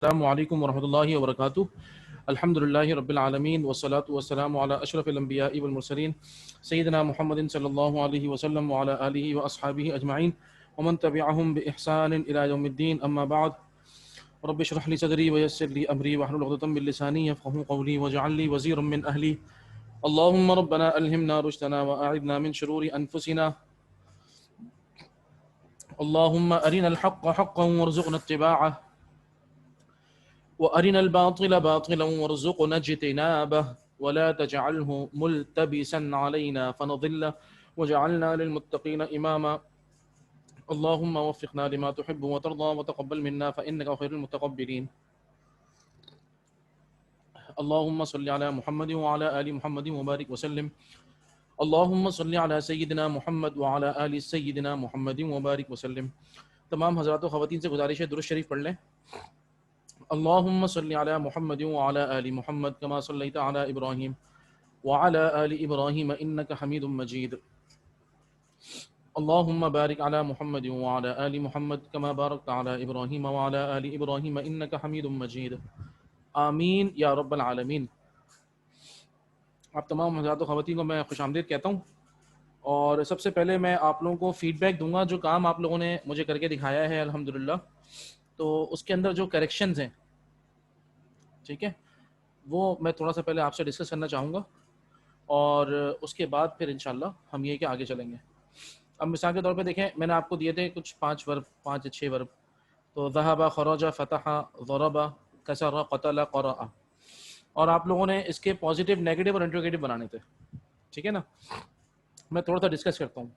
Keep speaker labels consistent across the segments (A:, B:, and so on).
A: السلام علیکم ورحمۃ اللہ وبرکاتہ. الحمد للہ رب العالمین والصلاة والسلام علی اشرف الانبیاء والمرسلین سیدنا محمد صلی اللہ علیہ وسلم وعلی آلہ واصحابہ اجمعین ومن تبعهم بإحسان الى یوم الدین. اما بعد، رب اشرح لي صدری ویسر لي امری واحلل عقدۃ من لسانی یفقهوا قولی واجعل لي وزیرا من اہلی. اللهم ربنا الہمنا رشدنا واعذنا من شرور انفسنا. اللهم ارنا الحق حقا وارزقنا اتباعه وأرنا الباطل باطلا وارزقنا اجتنابه ولا تجعله ملتبسا علينا فنضل وجعلنا للمتقين إماما. اللهم وفقنا لما تحب وترضى وتقبل منا فإنك خير المتقبلين. اللهم صل على محمد وعلى آل محمد وبارك وسلم. اللهم صل على سيدنا محمد وعلى آل سيدنا محمد وبارك وسلم. تمام حضرات و خواتین سے گزارش ہے درود شریف پڑھ لیں. اللهم صل على محمد وعلى آل محمد كما صليت على إبراهيم وعلى آل إبراهيم إنك حميد مجيد. اللهم بارك على محمد وعلى آل محمد كما باركت على إبراهيم وعلى آل إبراهيم إنك حميد مجيد. آمین یا رب العالمین. آپ تمام حضرات و خواتین کو میں خوش آمدید کہتا ہوں، اور سب سے پہلے میں آپ لوگوں کو فیڈ بیک دوں گا. جو کام آپ لوگوں نے مجھے کر کے دکھایا ہے الحمدللہ، تو اس کے اندر جو کریکشنز ہیں، ٹھیک ہے، وہ میں تھوڑا سا پہلے آپ سے ڈسکس کرنا چاہوں گا، اور اس کے بعد پھر انشاءاللہ ہم یہ کہ آگے چلیں گے. اب مثال کے طور پہ دیکھیں، میں نے آپ کو دیے تھے کچھ 5 ورب، 5 یا 6 ورب. تو ذہب، خرج، فتح، ضرب، کسر، قتل، قرأ، اور آپ لوگوں نے اس کے پازیٹیو، نیگیٹو اور انٹروگیٹو بنانے تھے، ٹھیک ہے نا. میں تھوڑا سا ڈسکس کرتا ہوں.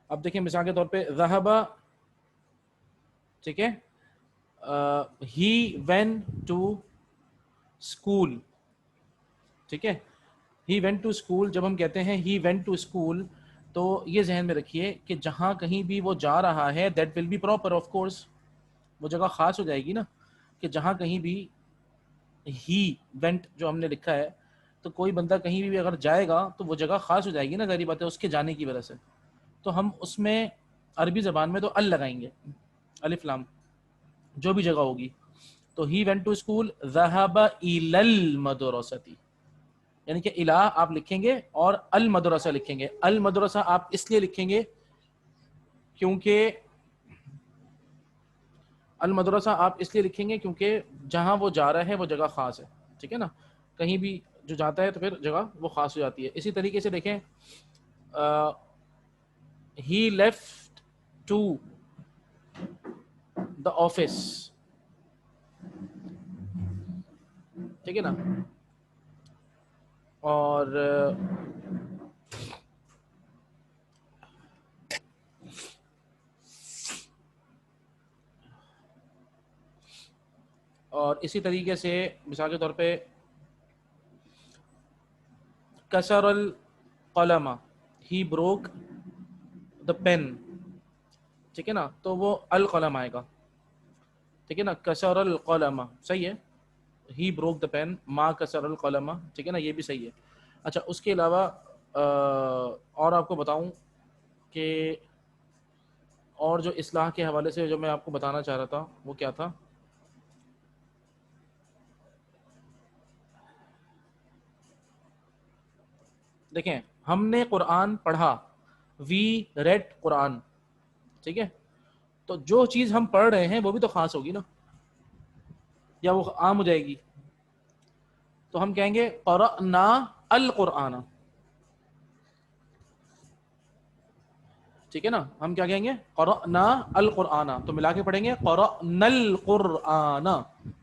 A: اب دیکھیں مثال کے طور پہ ذہب، ٹھیک ہے، ہی وینٹ ٹو اسکول، ٹھیک ہے. ہی وینٹ ٹو اسکول، جب ہم کہتے ہیں ہی وینٹ ٹو اسکول، تو یہ ذہن میں رکھیے کہ جہاں کہیں بھی وہ جا رہا ہے that will be proper, of course وہ جگہ خاص ہو جائے گی نا. کہ جہاں کہیں بھی ہی وینٹ جو ہم نے لکھا ہے، تو کوئی بندہ کہیں بھی اگر جائے گا تو وہ جگہ خاص ہو جائے گی نا، ظاہری بات ہے اس کے جانے کی وجہ سے. تو ہم اس میں عربی زبان میں تو ال لگائیں گے، الف لام، جو بھی جگہ ہوگی. تو ہی وینٹ ٹو اسکول، ذہب الی المدرسۃ، یعنی کہ الہ آپ لکھیں گے اور المدرسہ لکھیں گے. المدرسہ آپ اس لیے لکھیں گے کیونکہ المدرسہ آپ اس لیے لکھیں گے کیونکہ جہاں وہ جا رہا ہے وہ جگہ خاص ہے، ٹھیک ہے نا. کہیں بھی جو جاتا ہے تو پھر جگہ وہ خاص ہو جاتی ہے. اسی طریقے سے دیکھیں، he left to the office, ٹھیک ہے نا. اور اسی طریقے سے مثال کے طور پہ کسر القلم، ہی بروک دا پین، ٹھیک ہے نا. تو وہ القلم آئے گا، ٹھیک ہے نا. کسر القلم صحیح ہے، ہی بروک دا پین، ما کسر القلم، ٹھیک ہے نا، یہ بھی صحیح ہے. اچھا، اس کے علاوہ اور آپ کو بتاؤں کہ اور جو اصلاح کے حوالے سے جو میں آپ کو بتانا چاہ رہا تھا وہ کیا تھا. دیکھیں، ہم نے قرآن پڑھا، وی ریڈ قرآن، ٹھیک ہے. تو جو چیز ہم پڑھ رہے ہیں وہ بھی تو خاص ہوگی نا، یا وہ عام ہو جائے گی. تو ہم کہیں گے قرأنا القرآن، ٹھیک ہے نا. ہم کیا کہیں گے؟ قرأنا القرآن. تو ملا کے پڑھیں گے قرأنا القرآن،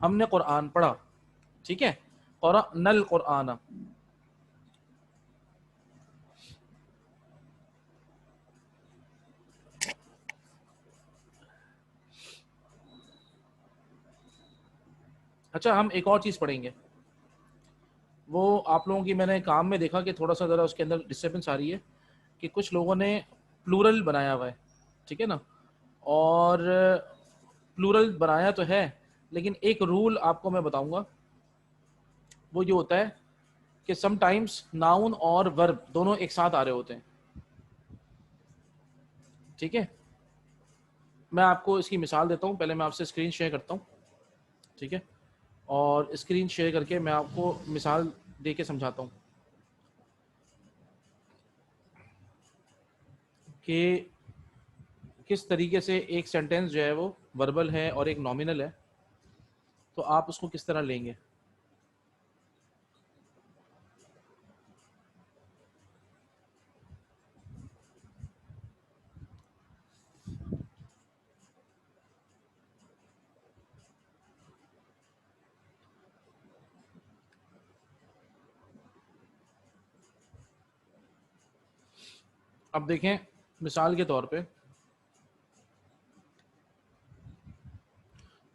A: ہم نے قرآن پڑھا، ٹھیک ہے. قرأنا القرآن. اچھا، ہم ایک اور چیز پڑھیں گے، وہ آپ لوگوں کی میں نے کام میں دیکھا کہ تھوڑا سا ذرا اس کے اندر ڈسٹربنس آ رہی ہے، کہ کچھ لوگوں نے پلورل بنایا ہوا ہے، ٹھیک ہے نا. اور پلورل بنایا تو ہے، لیکن ایک رول آپ کو میں بتاؤں گا، وہ یہ ہوتا ہے کہ سم ٹائمز ناؤن اور ورب دونوں ایک ساتھ آ رہے ہوتے ہیں، ٹھیک ہے. میں آپ کو اس کی مثال دیتا ہوں. پہلے میں آپ سے اسکرین شیئر کرتا ہوں. ٹھیک ہے، اور اسکرین شیئر کر کے میں آپ کو مثال دے کے سمجھاتا ہوں کہ کس طریقے سے ایک سینٹینس جو ہے وہ وربل ہے اور ایک نامنل ہے، تو آپ اس کو کس طرح لیں گے. اب دیکھیں مثال کے طور پہ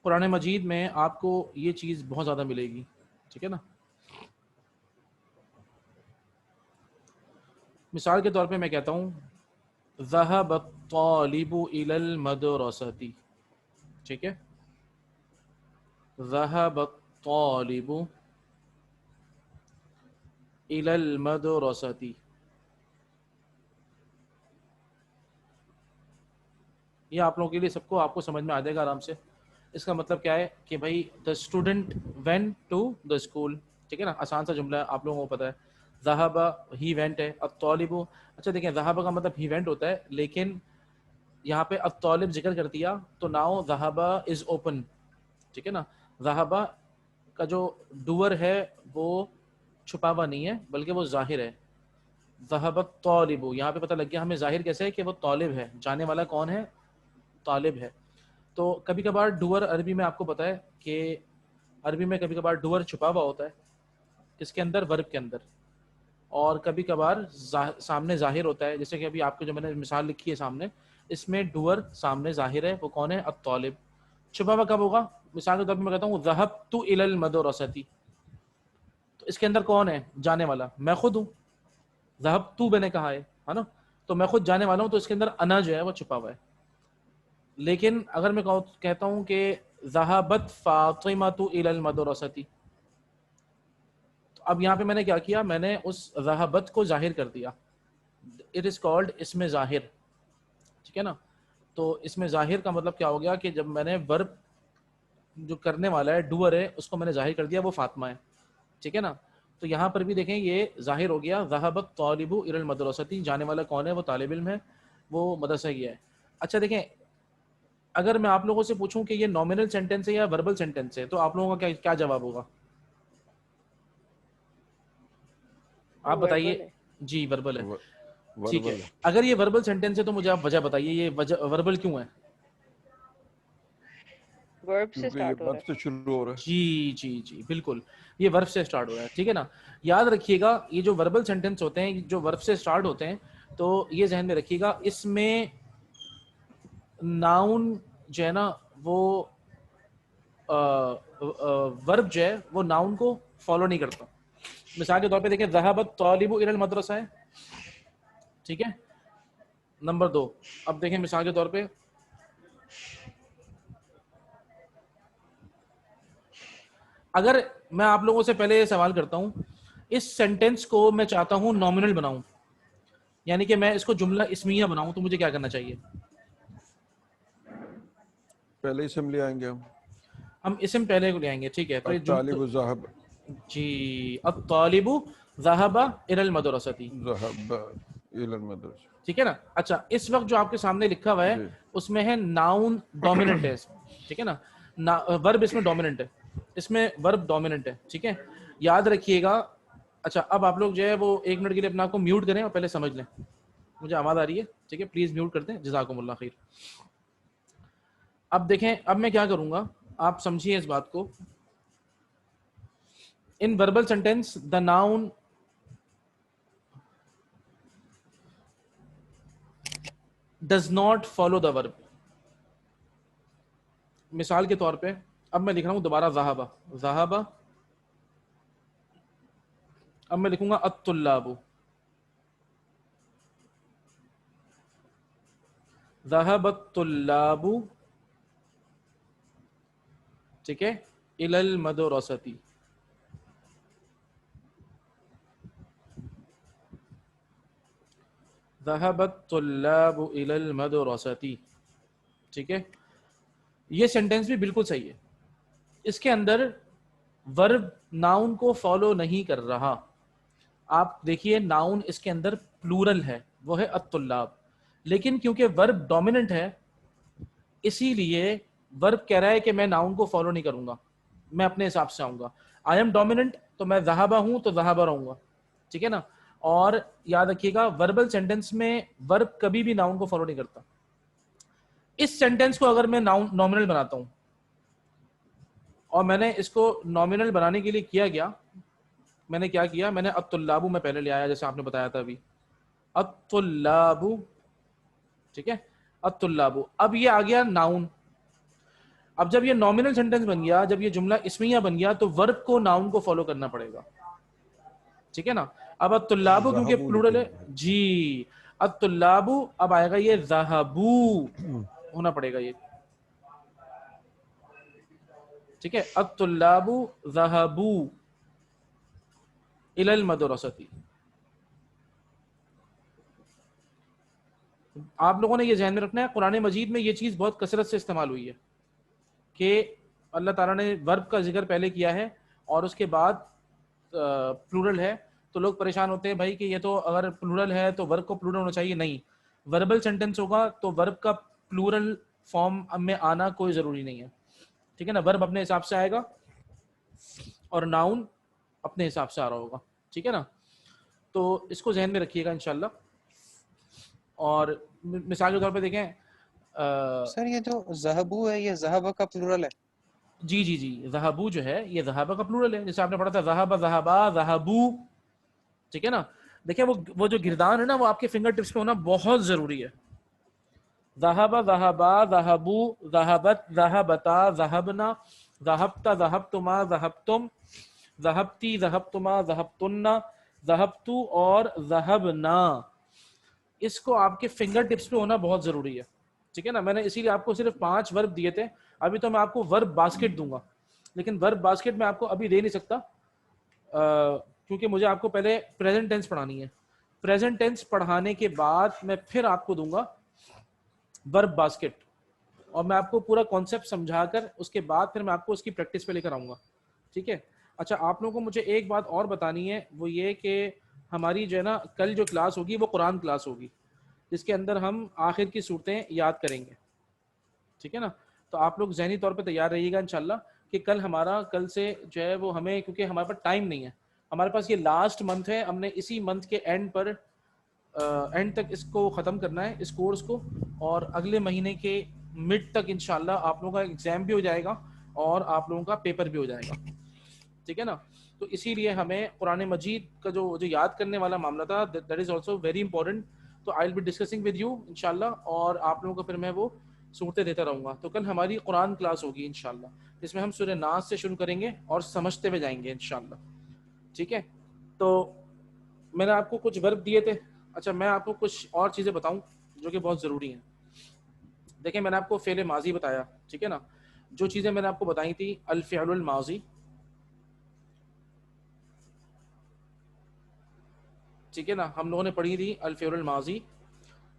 A: قرآن مجید میں آپ کو یہ چیز بہت زیادہ ملے گی، ٹھیک ہے نا. مثال کے طور پہ میں کہتا ہوں ذهب الطالب الى المدرسة، ٹھیک ہے، ذهب الطالب الى المدرسة. یہ آپ لوگوں کے لیے سب کو آپ کو سمجھ میں آ جائے گا آرام سے. اس کا مطلب کیا ہے کہ بھائی the student went to the school, ٹھیک ہے نا، آسان سا جملہ ہے، آپ لوگوں کو پتہ ہے. ذہب ہی وینٹ ہے، الطالب، اچھا دیکھیں ذہب کا مطلب ہی وینٹ ہوتا ہے، لیکن یہاں پہ الطالب ذکر کر دیا تو ناؤ ذہب از اوپن، ٹھیک ہے نا. ذہب کا جو ڈوور ہے وہ چھپا ہوا نہیں ہے بلکہ وہ ظاہر ہے. ذہب الطالب، یہاں پہ پتہ لگ گیا ہمیں ظاہر کیسے ہے کہ وہ طالب ہے، جانے والا کون ہے، طالب ہے. تو کبھی کبھار ڈوور عربی میں آپ کو پتہ ہے کہ عربی میں کبھی کبھار ڈوور چھپا ہوا ہوتا ہے کس کے اندر، ورب کے اندر، اور کبھی کبھار سامنے ظاہر ہوتا ہے. جیسے کہ ابھی آپ کو جو میں نے مثال لکھی ہے سامنے، اس میں ڈوور سامنے ظاہر ہے، وہ کون ہے، الطالب. چھپا ہوا کب ہوگا؟ مثال کے طور پہ میں کہتا ہوں ذہبت الی المدرسۃ، تو اس کے اندر کون ہے، جانے والا، میں خود ہوں. ذہبت میں نے کہا ہے نا، تو میں خود جانے والا ہوں، تو اس کے اندر انا جو ہے وہ چھپا ہوا ہے. لیکن اگر میں کہتا ہوں کہ ذہبت فاطمۃ الی المدرسۃ، اب یہاں پہ میں نے کیا کیا، میں نے اس ذہبت کو ظاہر کر دیا. اٹ از کالڈ اسم ظاہر، ٹھیک ہے نا. تو اس میں ظاہر کا مطلب کیا ہو گیا کہ جب میں نے ورب جو کرنے والا ہے ڈوور ہے اس کو میں نے ظاہر کر دیا، وہ فاطمہ ہے، ٹھیک ہے نا. تو یہاں پر بھی دیکھیں یہ ظاہر ہو گیا، ذهب الطالب الى المدرسۃ، جانے والا کون ہے، وہ طالب علم ہے، وہ مدرسہ گیا ہے. اچھا دیکھیں اگر میں آپ لوگوں سے پوچھوں کہ یہ نومینل سینٹینس ہے یا وربل سینٹینس ہے، تو آپ لوگوں کا کیا جواب ہوگا؟ آپ بتائیے.
B: وربل ہے.
A: جی وربل ہے، ٹھیک ہے.
C: وربل ہے.
A: اگر یہ وربل سینٹینس ہے تو مجھے آپ وجہ بتائیے یہ وربل کیوں ہے؟
B: ورب سے
C: کیونکہ یہ
B: سٹارٹ ہو رہا
C: ورب سے شروع ہو رہا ہے.
A: جی بالکل، یہ ورب سے سٹارٹ ہو رہا ہے، ٹھیک ہے نا. یاد رکھیے گا یہ جو وربل سینٹینس ہوتے ہیں جو ورب سے سٹارٹ ہوتے ہیں، تو یہ ذہن میں رکھیے گا اس میں ناؤن جو ہے نا وہ ورب جو ہے وہ ناؤن کو فالو نہیں کرتا. مثال کے طور پہ دیکھیں ذهب الطالب الى المدرسہ ہے، ٹھیک ہے. نمبر 2، اب دیکھیں مثال کے طور پہ اگر میں آپ لوگوں سے پہلے یہ سوال کرتا ہوں، اس سینٹینس کو میں چاہتا ہوں نامنل بناؤں، یعنی کہ میں اس کو جملہ اسمیہ بناؤں، تو مجھے کیا کرنا چاہیے؟
C: پہلے اسم لے آئیں گے
A: ہم اسم پہلے کو لے آئیں گے، ٹھیک ہے. تو
C: الطالب ذهب،
A: جی الطالب ذهب الى المدرسۃ،
C: ذهب الى المدرسة.
A: ٹھیک ہے نا. اچھا اس وقت جو آپ کے سامنے لکھا ہوا ہے
C: جی
A: اس میں ہے ناؤن ڈومیننٹ ہے، ٹھیک ہے نا. ورب اس میں ڈومیننٹ ہے، اس میں ورب ڈومیننٹ ہے، ٹھیک ہے. یاد رکھیے گا. اچھا اب آپ لوگ جو ہے وہ 1 منٹ کے لیے اپنا آپ کو میوٹ کریں اور پہلے سمجھ لیں. مجھے آواز آ رہی ہے، ٹھیک ہے، پلیز میوٹ کر دیں، جزاکم اللہ خیر. اب دیکھیں اب میں کیا کروں گا، آپ سمجھیے اس بات کو. In verbal sentence the noun does not follow the verb. مثال کے طور پہ اب میں لکھ رہا ہوں دوبارہ ذہب، اب میں لکھوں گا الطلاب، ذهب الطلاب، ٹھیک ہے، الى المدرسۃ. ذهب الطلاب الى المدرسۃ، ٹھیک ہے. یہ سینٹینس بھی بالکل صحیح ہے، اس کے اندر ورب ناؤن کو فالو نہیں کر رہا. آپ دیکھیے ناؤن اس کے اندر پلورل ہے، وہ ہے الطلاب، لیکن کیونکہ ورب ڈومیننٹ ہے اسی لیے ورب کہہ رہا ہے کہ میں ناؤن کو فالو نہیں کروں گا، میں اپنے حساب سے آؤں گا. آئی ایم ڈومیننٹ تو میں ذہبہ ہوں تو ذہبہ رہوں گا، ٹھیک ہے نا. اور یاد رکھیے گا وربل سینٹینس میں ورب کبھی بھی ناؤن کو فالو نہیں کرتا. اس سینٹینس کو اگر میں نومینل بناتا ہوں، اور میں نے اس کو نومینل بنانے کے لیے کیا گیا، میں نے کیا کیا، میں نے الطلاب میں پہلے لے آیا جیسے آپ نے بتایا تھا ابھی، الطلاب، ٹھیک ہے، الطلاب. اب یہ آ گیا ناؤن. اب جب یہ نومینل سینٹینس بن گیا، جب یہ جملہ اسمیہ بن گیا، تو ورب کو ناؤن کو فالو کرنا پڑے گا، ٹھیک ہے نا. اب الطلاب کیونکہ
C: ذہبوا
A: پلورل ہے،
C: لکھیں گے.
A: جی الطلاب، اب آئے گا یہ ذہبوا ہونا پڑے گا یہ، ٹھیک ہے. الطلاب ذہبوا الی المدرسۃ. آپ لوگوں نے یہ ذہن میں رکھنا ہے، قرآن مجید میں یہ چیز بہت کثرت سے استعمال ہوئی ہے کہ اللہ تعالیٰ نے ورب کا ذکر پہلے کیا ہے اور اس کے بعد پلورل ہے. تو لوگ پریشان ہوتے ہیں بھائی کہ یہ تو اگر پلورل ہے تو ورب کو پلورل ہونا چاہیے. نہیں، وربل سینٹینس ہوگا تو ورب کا پلورل فارم میں آنا کوئی ضروری نہیں ہے، ٹھیک ہے نا. ورب اپنے حساب سے آئے گا اور ناؤن اپنے حساب سے آ رہا ہوگا، ٹھیک ہے نا. تو اس کو ذہن میں رکھیے گا انشاءاللہ. اور مثال کے طور پہ دیکھیں
B: سر یہ جو ذہبو ہے یہ ذہبہ کا پلورل ہے؟
A: جی جی جی، ذہبو جو ہے یہ ذہبہ کا پلورل ہے، جیسے آپ نے پڑھا تھا ذہبہ ذہبا ذہبو، ٹھیک ہے نا. دیکھیں وہ جو گردان ہے نا وہ آپ کے فنگر ٹپس پہ ہونا بہت ضروری ہے. ذہبہ ذہبا ذہبو ذہبت ذہبتا ذہبنا ذہبتا ذہبتما ذہبتم ذہبتی ذہبتما ذہبتن ذہبتو اور ذہبنا. اس کو آپ کے فنگر ٹپس پہ ہونا بہت ضروری ہے، ٹھیک ہے نا. میں نے اسی لیے آپ کو صرف 5 ورب دیے تھے. ابھی تو میں آپ کو ورب باسکٹ دوں گا، لیکن ورب باسکٹ میں آپ کو ابھی دے نہیں سکتا کیونکہ مجھے آپ کو پہلے پریزنٹ ٹینس پڑھانی ہے. پریزنٹ ٹینس پڑھانے کے بعد میں پھر آپ کو دوں گا ورب باسکٹ، اور میں آپ کو پورا کانسیپٹ سمجھا کر اس کے بعد پھر میں آپ کو اس کی پریکٹس پہ لے کر آؤں گا، ٹھیک ہے. اچھا، آپ لوگوں کو مجھے ایک بات اور بتانی ہے، وہ یہ کہ ہماری جو ہے نا کل جو کلاس ہوگی وہ قرآن کلاس ہوگی، جس کے اندر ہم آخر کی صورتیں یاد کریں گے، ٹھیک ہے نا. تو آپ لوگ ذہنی طور پہ تیار رہیے گا انشاءاللہ کہ کل سے جو ہے وہ ہمیں، کیونکہ ہمارے پاس ٹائم نہیں ہے، ہمارے پاس یہ لاسٹ منتھ ہے، ہم نے اسی منتھ کے اینڈ تک اس کو ختم کرنا ہے اس کورس کو، اور اگلے مہینے کے مڈ تک انشاءاللہ آپ لوگوں کا ایگزام بھی ہو جائے گا اور آپ لوگوں کا پیپر بھی ہو جائے گا، ٹھیک ہے نا. تو اسی لیے ہمیں قرآن مجید کا جو یاد کرنے والا معاملہ تھا that is also very important. تو I will be discussing with you انشاءاللہ، اور آپ لوگوں کو پھر میں وہ صورتیں دیتا رہوں گا. تو کل ہماری قرآن کلاس ہوگی انشاءاللہ، جس میں ہم سورہ ناس سے شروع کریں گے اور سمجھتے ہوئے جائیں گے انشاءاللہ، ٹھیک ہے. تو میں نے آپ کو کچھ ورب دیے تھے. اچھا، میں آپ کو کچھ اور چیزیں بتاؤں جو کہ بہت ضروری ہیں. دیکھیں میں نے آپ کو فعل ماضی بتایا، ٹھیک ہے نا. جو چیزیں میں نے آپ کو بتائی تھی، الفعل الماضی، ٹھیک ہے نا، ہم لوگوں نے پڑھی تھی الفعل الماضی،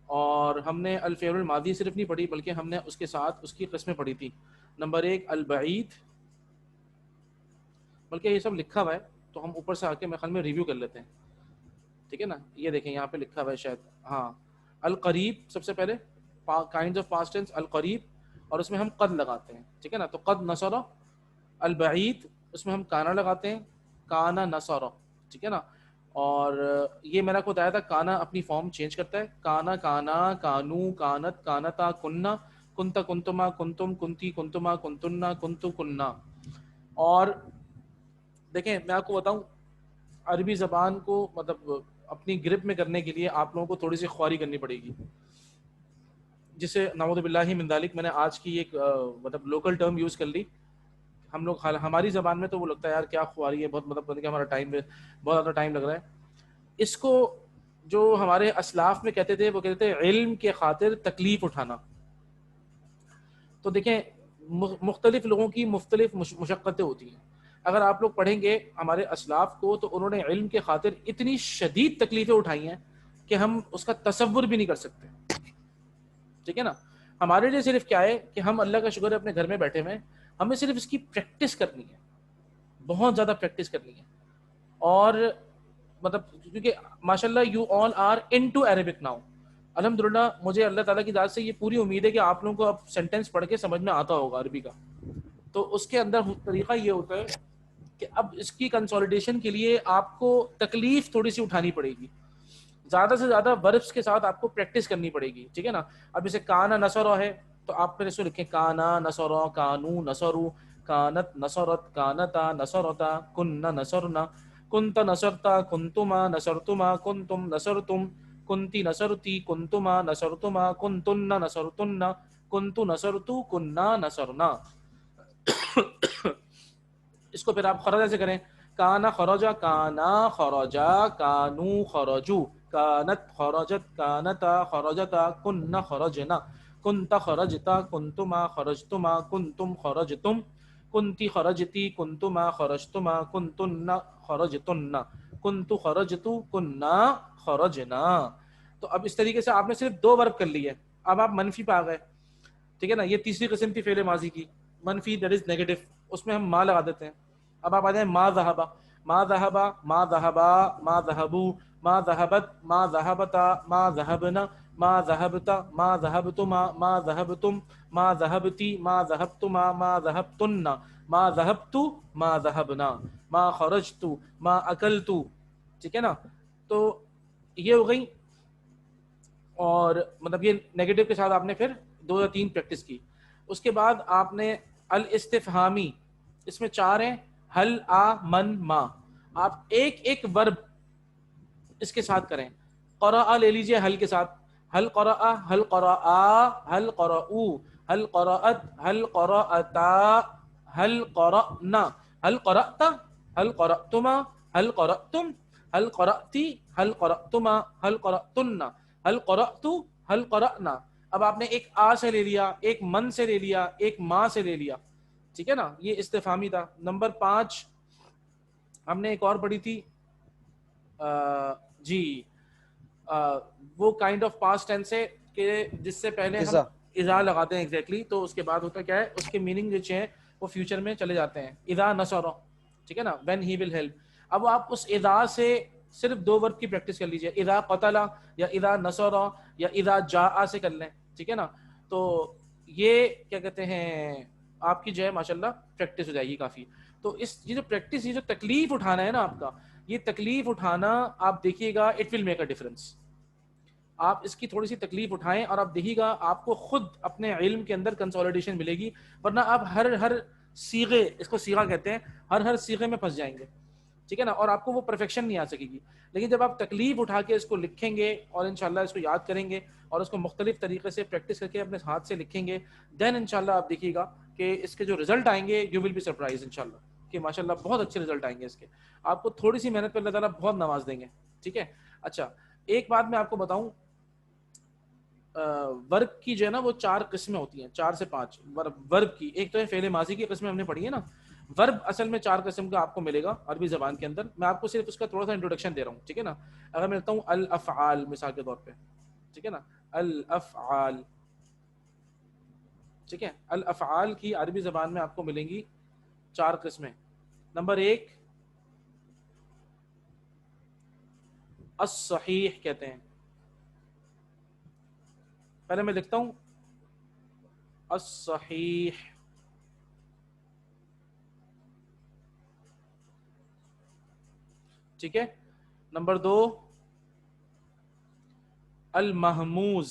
A: اور ہم نے الفعل الماضی صرف نہیں پڑھی بلکہ ہم نے اس کے ساتھ اس کی قسمیں پڑھی تھی. نمبر 1 البعید، بلکہ یہ سب لکھا ہوا ہے تو ہم اوپر سے آ کے میرے خیال میں ریویو کر لیتے ہیں، ٹھیک ہے نا. یہ دیکھیں یہاں پہ لکھا ہوا ہے شاید، ہاں. القریب سب سے پہلے، کائنڈز آف پاسٹ ٹینس القریب، اور اس میں ہم قد لگاتے ہیں، ٹھیک ہے نا. تو قد نصر. البعید اس میں ہم کانا لگاتے ہیں، کانا نصر، ٹھیک ہے نا. اور یہ میں نے آپ کو بتایا تھا کانا اپنی فارم چینج کرتا ہے، کانا کانا کانو کانت کانتا کننا کنتا کنتما کنتم کنتی کنتما کنتنا کنتو کننا. اور دیکھیں میں آپ کو بتاؤں، عربی زبان کو مطلب اپنی گرپ میں کرنے کے لیے آپ لوگوں کو تھوڑی سی خواری کرنی پڑے گی، جسے نعوذ باللہ من ذالک میں نے آج کی ایک مطلب لوکل ٹرم یوز کر لی. ہم لوگ ہماری زبان میں تو وہ لگتا ہے یار کیا خواری ہے، بہت مطلب کہ ہمارا ٹائم بہت زیادہ ٹائم لگ رہا ہے. اس کو جو ہمارے اسلاف میں کہتے تھے وہ کہتے تھے علم کے خاطر تکلیف اٹھانا. تو دیکھیں مختلف لوگوں کی مختلف مشقتیں ہوتی ہیں. اگر آپ لوگ پڑھیں گے ہمارے اسلاف کو تو انہوں نے علم کے خاطر اتنی شدید تکلیفیں اٹھائی ہیں کہ ہم اس کا تصور بھی نہیں کر سکتے، ٹھیک ہے نا. ہمارے لیے صرف کیا ہے کہ ہم اللہ کا شکر ہے اپنے گھر میں بیٹھے ہوئے ہیں، ہمیں صرف اس کی پریکٹس کرنی ہے، بہت زیادہ پریکٹس کرنی ہے. اور مطلب کیونکہ ماشاء اللہ you all are into Arabic now. الحمدللہ مجھے اللہ تعالیٰ کی ذات سے یہ پوری امید ہے کہ آپ لوگوں کو اب سینٹینس پڑھ کے سمجھ میں آتا ہوگا عربی کا. تو اس کے اندر طریقہ یہ ہوتا ہے کہ اب اس کی کنسولیڈیشن کے لیے آپ کو تکلیف تھوڑی سی اٹھانی پڑے گی، زیادہ سے زیادہ وربس کے ساتھ آپ کو پریکٹس کرنی پڑے گی، ٹھیک ہے نا. اب جیسے کانا نصرہ ہے تو آپ پھر اس کو لکھیں کانا نصرہ، کانو نصرو، کانت نصرت، کانتا نصرتا، کننا نصرنا، کنت نصرتا، کنتما نصرتما، کنتم نصرتم، کنتی نصرتی، کنتما نصرتما، کنتن نصرتن، کنت نصرتو، کننا نصرنا. اس کو پھر آپ خرجہ سے کریں، کانا خرجا، کانا خرجا، کانو خرجو، کانت خرجت، کانتا خرجتا، کننا خرجنا، کنت خرجتا، کنتما خرجتما، کنتم خرجتم، کنتی خرجتی، کنتما خرجتما، کنتن خرجتن، کنت خرجتو، کننا خرجنا. تو اب اس طریقے سے آپ نے صرف 2 ورب کر لی ہے. اب آپ منفی پہ آ گئے، ٹھیک ہے نا. یہ تیسری قسم تھی فعل ماضی کی، منفی دیٹ از نیگیٹو، اس میں ہم ما لگا دیتے ہیں. اب آپ آ جائیں ما ذہبا، ما ذہبا، ما ذہبا، ما ذہبو، ما ذہبت، ما ذہبتا، ما ذہبنا، ما ذہبتا، ما ذہبتما، ما ذہبتم، ما ذہبتی، ما ذہبتما، ما ذہبتن، ما ذہبتو، ما ذہبنا، ما خرجتو، ما اکلتو، ٹھیک ہے نا. تو یہ ہو گئی. اور مطلب یہ نیگیٹو کے ساتھ آپ نے پھر 2 یا 3 پریکٹس کی. اس کے بعد آپ نے الاستفہامی، اس میں 4 ہیں، حل، آ، من، ما. آپ ایک ایک ورب اس کے ساتھ کریں. قرأ لے لیجئے حل کے ساتھ، حل قرأ، حل قرأ، حل قرأو، حل قرأت، حل قرأتا، حل قرأنا، حل قرأت، حل قرأتما، حل قرأتم، حل قرأتی، حل قرأتما، حل قرأتن، حل قرأت، حل قرأنا. اب آپ نے ایک آ سے لے لیا، ایک من سے لے لیا، ایک ما سے لے لیا، ٹھیک ہے نا. یہ استفہامی تھا. نمبر 5 ہم نے ایک اور پڑھی تھی جی وہ کائنڈ آف پاسٹ ٹینس ہے کہ جس سے پہلے ہم اذا لگاتے ہیں ایگزیکٹلی، تو اس کے بعد ہوتا کیا ہے، اس کے میننگ جو ہیں وہ فیوچر میں چلے جاتے ہیں. اذا نصر، ٹھیک ہے نا، وین ہی ول ہیلپ. اب آپ اس اذا سے صرف 2 ورب کی پریکٹس کر لیجئے، اذا قتل یا اذا نصر یا اذا جاء سے کر لیں، ٹھیک ہے نا. تو یہ کیا کہتے ہیں آپ کی جو ہے ماشاءاللہ پریکٹس ہو جائے گی کافی. تو اس یہ جو پریکٹس، یہ جو تکلیف اٹھانا ہے نا آپ کا، یہ تکلیف اٹھانا آپ دیکھیے گا it will make a difference. آپ اس کی تھوڑی سی تکلیف اٹھائیں اور آپ دیکھیے گا آپ کو خود اپنے علم کے اندر کنسولیڈیشن ملے گی. ورنہ آپ ہر صیغے، اس کو صیغہ کہتے ہیں، ہر صیغے میں پھنس جائیں گے، ٹھیک ہے نا. اور آپ کو وہ پرفیکشن نہیں آ سکے گی. لیکن جب آپ تکلیف اٹھا کے اس کو لکھیں گے اور انشاءاللہ اس کو یاد کریں گے اور اس کو مختلف طریقے سے پریکٹس کر کے اپنے ہاتھ سے لکھیں گے، دین انشاءاللہ آپ دیکھیے گا کہ اس کے جو رزلٹ آئیں گے یو ول بی سرپرائز انشاءاللہ، کہ ماشاءاللہ بہت اچھے رزلٹ آئیں گے اس کے. آپ کو تھوڑی سی محنت پہ اللہ تعالیٰ بہت نواز دیں گے، ٹھیک ہے. اچھا ایک بات میں آپ کو بتاؤں، ورب کی جو ہے نا وہ 4 قسمیں ہوتی ہیں، 4 سے 5 ورب کی. ایک تو ہے فعل ماضی کی قسمیں ہم نے پڑھی ہے نا. ورب اصل میں 4 قسم کا آپ کو ملے گا عربی زبان کے اندر. میں آپ کو صرف اس کا تھوڑا سا انٹروڈکشن دے رہا ہوں، ٹھیک ہے نا. اگر میں لیتا ہوں الافعال مثال کے طور پہ، ٹھیک ہے نا، الافعال، ٹھیک ہے. الافعال کی عربی زبان میں آپ کو ملیں گی 4 قسمیں. نمبر 1 الصحیح کہتے ہیں. پہلے میں لکھتا ہوں الصحیح، ٹھیک ہے. نمبر 2 المحموز،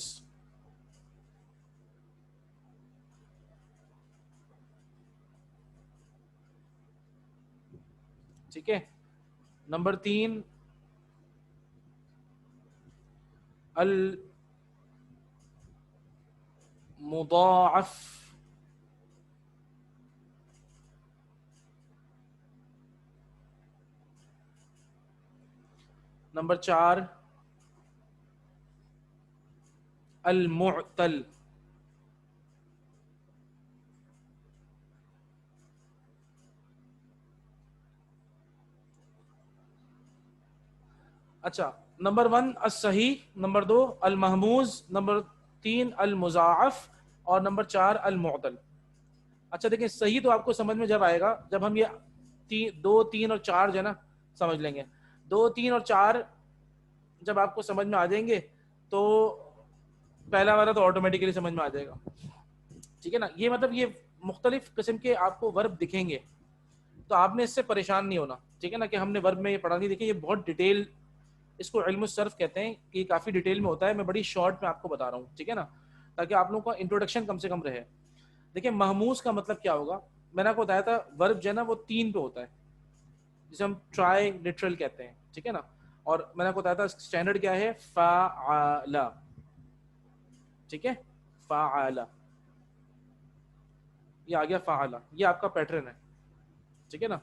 A: ٹھیک ہے. نمبر 3 المضاعف، نمبر 4 المعتل، اچھا. نمبر 1 الصحیح، نمبر 2 المحموز، نمبر 3 المضاعف، اور نمبر 4 المعتل. اچھا دیکھیں صحیح تو آپ کو سمجھ میں جب آئے گا جب ہم یہ 2 3 اور 4 جو ہے نا سمجھ لیں گے. 2 3 اور 4 جب آپ کو سمجھ میں آ جائیں گے تو پہلا والا تو آٹومیٹکلی سمجھ میں آ جائے گا. ٹھیک ہے نا. یہ مطلب یہ مختلف قسم کے آپ کو ورب دکھیں گے تو آپ نے اس سے پریشان نہیں ہونا. ٹھیک ہے نا کہ ہم نے ورب میں یہ پڑھا نہیں. دیکھیں یہ بہت ڈیٹیل, اس کو علم الصرف کہتے ہیں, کہ یہ کافی ڈیٹیل میں ہوتا ہے. میں بڑی شارٹ میں آپ کو بتا رہا ہوں. ٹھیک ہے نا, تاکہ آپ لوگوں کا انٹروڈکشن کم سے کم رہے. دیکھیں محموز کا مطلب کیا ہوگا, میں نے آپ کو بتایا تھا ورب جو ہے نا وہ 3 پہ ہوتا ہے جسے ہم ٹرائی لٹرل کہتے ہیں. ٹھیک ہے نا, اور میں نے آپ کو بتایا تھا اسٹینڈرڈ کیا ہے, فعل. ٹھیک ہے, فعل, یہ آ گیا فعل, یہ آپ کا پیٹرن ہے. ٹھیک ہے نا.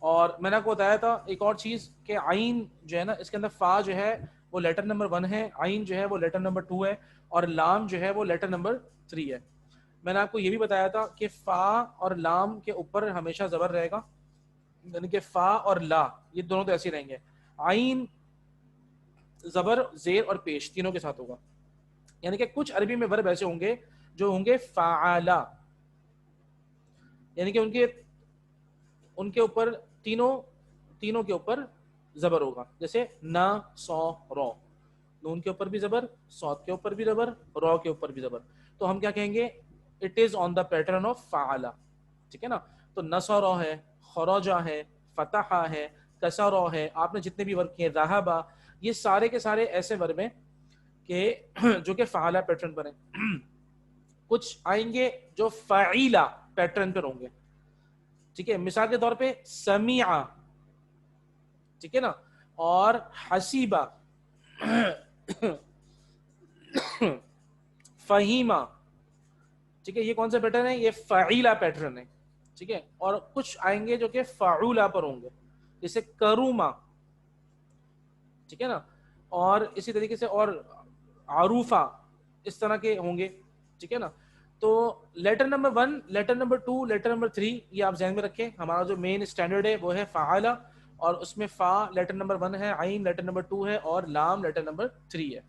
A: اور میں نے آپ کو بتایا تھا ایک اور چیز کہ عین جو ہے نا اس کے اندر فا جو ہے وہ لیٹر نمبر 1 ہے, عین جو ہے وہ لیٹر نمبر 2 ہے, اور لام جو ہے وہ لیٹر نمبر 3 ہے. میں نے آپ کو یہ بھی بتایا تھا کہ فا اور لام کے اوپر ہمیشہ زبر رہے گا, یعنی کہ فا اور لا یہ دونوں تو ایسے رہیں گے. عین زبر زیر اور پیش تینوں کے ساتھ ہوگا. یعنی کہ کچھ عربی میں ورب ایسے ہوں گے جو ہوں گے فعلا, یعنی کہ ان کے اوپر تینوں کے اوپر زبر ہوگا. جیسے نا سو رو, نون کے اوپر بھی زبر, صاد کے اوپر بھی زبر, رو کے اوپر بھی زبر. تو ہم کیا کہیں گے, it is on the pattern of فعلا. ٹھیک ہے نا. تو نصر ہے, خرجا ہے, فتح ہے, کسر ہے, آپ نے جتنے بھی ورب کیے, ذہبا, یہ سارے کے سارے ایسے ورب ہیں کہ جو کہ فعلا پیٹرن پر ہیں. کچھ آئیں گے جو فعیلا پیٹرن پر ہوں گے. ٹھیک ہے, مثال کے طور پہ سمیع, ٹھیک ہے نا, اور حسیبہ, فہیمہ. ٹھیک ہے, یہ کون سا پیٹرن ہے, یہ فعیلا پیٹرن ہے. ٹھیک ہے, اور کچھ آئیں گے جو کہ فعولا پر ہوں گے, جیسے کروما. ٹھیک ہے نا, اور اسی طریقے سے اور عروفہ, اس طرح کے ہوں گے. ٹھیک ہے نا. تو letter number 1, letter number 2, letter number 3 یہ آپ ذہن میں رکھیں. ہمارا جو مین اسٹینڈرڈ ہے وہ ہے فعالا, اور اس میں فا لیٹر نمبر 1 ہے, عین لیٹر نمبر 2 ہے, اور لام لیٹر نمبر 3 ہے.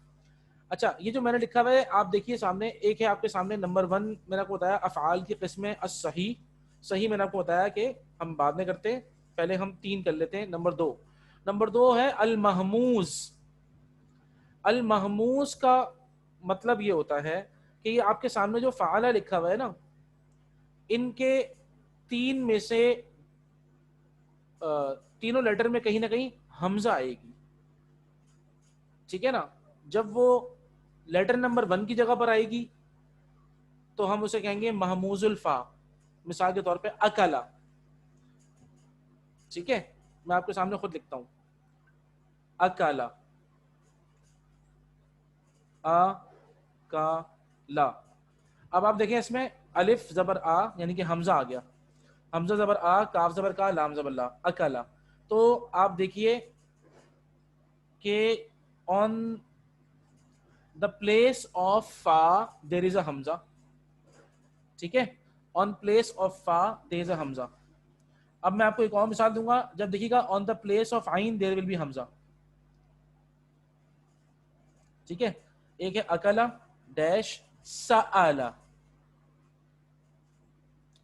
A: اچھا, یہ جو میں نے لکھا ہوا ہے آپ دیکھیے سامنے, ایک ہے آپ کے سامنے نمبر 1, میں نے آپ کو بتایا افعال کی قسمیں الصحیح. صحیح میں نے آپ کو بتایا کہ ہم بعد میں کرتے ہیں, پہلے ہم 3 کر لیتے ہیں. نمبر 2 ہے المحموز. المحموز کا مطلب یہ ہوتا ہے کہ یہ آپ کے سامنے جو فعالہ لکھا ہوا ہے نا, ان کے 3 میں سے تینوں لیٹر میں کہیں نہ کہیں حمزہ آئے گی. ٹھیک ہے نا. جب وہ لیٹر نمبر 1 کی جگہ پر آئے گی تو ہم اسے کہیں گے محموز الفا. مثال کے طور پہ اکلا. ٹھیک ہے, میں آپ کے سامنے خود لکھتا ہوں, اکلا, آ کا لا. اب آپ دیکھیں اس میں الف زبر آ یعنی کہ حمزہ آ گیا, حمزہ زبر آ, کاف زبر کا, لام زبر لا, اکلا. تو آپ دیکھیے کہ on the place of fa there is a hamza. ٹھیک ہے, on place of fa there is a hamza. اب میں آپ کو ایک اور مثال دوں گا, جب دیکھیے گا on the place of عین there will be hamza. ٹھیک ہے, ایک ہے اکلا ڈیش سألا.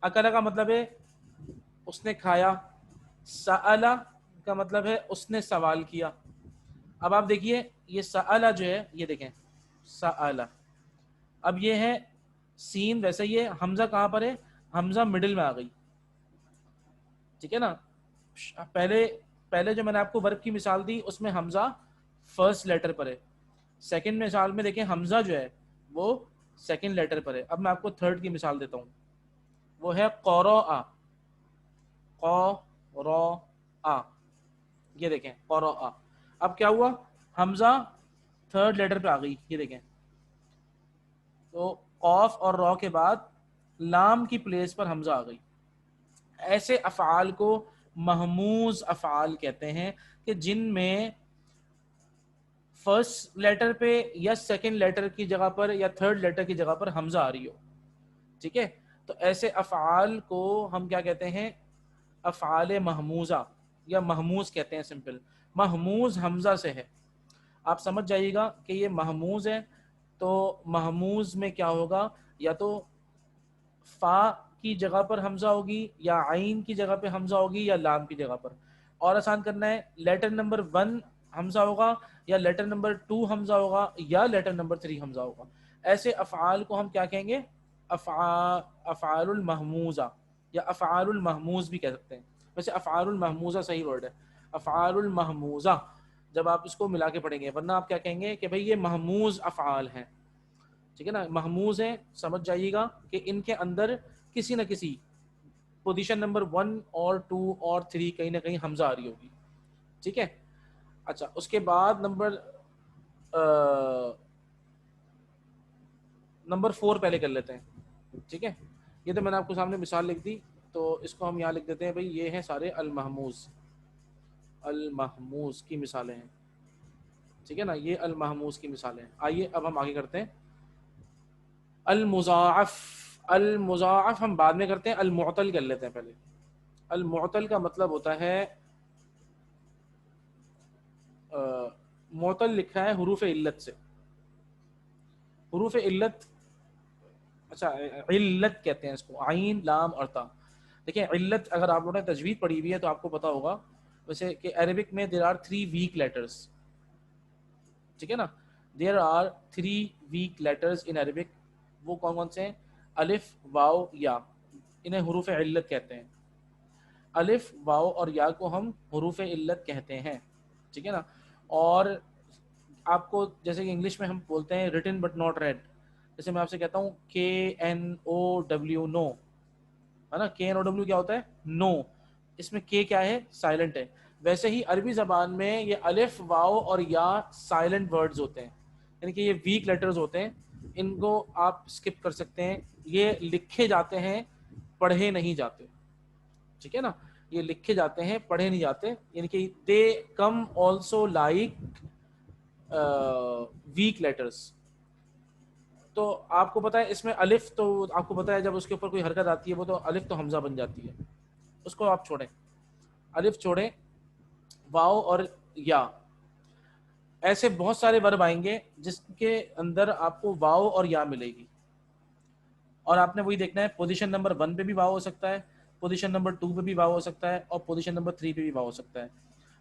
A: اکلا کا مطلب ہے اس نے کھایا, سألا کا مطلب ہے اس نے سوال کیا. اب آپ دیکھیے یہ سألا جو ہے, یہ دیکھیں سألا, اب یہ ہے سین, ویسے یہ حمزہ کہاں پر ہے, حمزہ مڈل میں آ گئی. ٹھیک ہے نا. پہلے جو میں نے آپ کو ورب کی مثال دی اس میں حمزہ فرسٹ لیٹر پر ہے. سیکنڈ مثال میں دیکھیں حمزہ جو ہے وہ سیکنڈ لیٹر پر ہے. اب میں آپ کو تھرڈ کی مثال دیتا ہوں, وہ ہے قرأ, قرأ, یہ دیکھیں قرأ. اب کیا ہوا, حمزہ تھرڈ لیٹر پہ آ گئی, یہ دیکھیں. تو قاف اور را کے بعد لام کی پلیس پر حمزہ آ گئی. ایسے افعال کو محموز افعال کہتے ہیں کہ جن میں فرسٹ لیٹر پہ یا سیکنڈ لیٹر کی جگہ پر یا تھرڈ لیٹر کی جگہ پر حمزہ آ رہی ہو. ٹھیک ہے, تو ایسے افعال کو ہم کیا کہتے ہیں, افعال محموزہ یا محموز کہتے ہیں. سمپل, محموز حمزہ سے ہے. آپ سمجھ جائیے گا کہ یہ محموز ہے. تو محموز میں کیا ہوگا, یا تو فا کی جگہ پر حمزہ ہوگی یا عین کی جگہ پہ حمزہ ہوگی یا لام کی جگہ پر. اور آسان کرنا ہے, لیٹر نمبر 1 حمزہ ہوگا یا لیٹر نمبر 2 حمزہ ہوگا یا لیٹر نمبر 3 حمزہ ہوگا. ایسے افعال کو ہم کیا کہیں گے؟ افعال المحموزہ یا افعال المحموز بھی کہہ سکتے ہیں. ویسے افعال المحموزہ صحیح ورڈ ہے, افعال المحموزہ جب آپ اس کو ملا کے پڑھیں گے, ورنہ آپ کیا کہیں گے کہ بھئی یہ محموز افعال ہیں. ٹھیک ہے نا, محموز ہیں, سمجھ جائیے گا کہ ان کے اندر کسی نہ کسی پوزیشن نمبر 1 اور 2 اور 3 کہیں نہ کہیں حمزہ آ رہی ہوگی. ٹھیک ہے. اچھا, اس کے بعد نمبر 4 پہلے کر لیتے ہیں. ٹھیک ہے, یہ تو میں نے آپ کو سامنے مثال لکھ دی, تو اس کو ہم یہاں لکھ دیتے ہیں بھئی یہ ہیں سارے المحموز, المحموز کی مثالیں ہیں. ٹھیک ہے نا, یہ المحموز کی مثالیں ہیں. آئیے اب ہم آگے کرتے ہیں. المضاعف, المضاعف ہم بعد میں کرتے ہیں, المعطل کر لیتے ہیں پہلے. المعطل کا مطلب ہوتا ہے, معطل لکھا ہے حروف علت سے. حروف علت, اچھا علت کہتے ہیں اس کو, عین لام اور تا. دیکھیں علت اگر آپ لوگوں نے تجوید پڑھی ہوئی ہے تو آپ کو پتا ہوگا ویسے کہ عربک میں there are 3 weak letters. ٹھیک ہے نا, there are 3 weak letters in Arabic. وہ کون کون سے ہیں؟ الف, واو, یا. انہیں حروف علت کہتے ہیں. الف, واو اور یا کو ہم حروف علت کہتے ہیں. ٹھیک ہے نا. اور آپ کو جیسے کہ انگلش میں ہم بولتے ہیں written but not read, جیسے میں آپ سے کہتا ہوں KNOW, نو, ہے نا. KNOW کیا ہوتا ہے؟ نو. اس میں K کیا ہے؟ سائلنٹ ہے. ویسے ہی عربی زبان میں یہ الف, واو اور یا سائلنٹ ورڈز ہوتے ہیں, یعنی کہ یہ ویک لیٹرز ہوتے ہیں. ان کو آپ اسکپ کر سکتے ہیں. یہ لکھے جاتے ہیں, پڑھے نہیں جاتے. ٹھیک ہے نا, یہ لکھے جاتے ہیں, پڑھے نہیں جاتے. یعنی کہ دے کم آلسو لائک ویک لیٹرز. تو آپ کو پتا ہے اس میں الف, تو آپ کو پتا ہے جب اس کے اوپر کوئی حرکت آتی ہے وہ تو الف تو حمزہ بن جاتی ہے, اس کو آپ چھوڑیں, الف چھوڑیں. واو اور یا, ایسے بہت سارے ورب آئیں گے جس کے اندر آپ کو واو اور یا ملے گی, اور آپ نے وہی دیکھنا ہے پوزیشن نمبر 1 پہ بھی واو ہو سکتا ہے, پوزیشن نمبر 2 پہ بھی واو ہو سکتا ہے, اور پوزیشن نمبر 3 پہ بھی واو ہو سکتا ہے.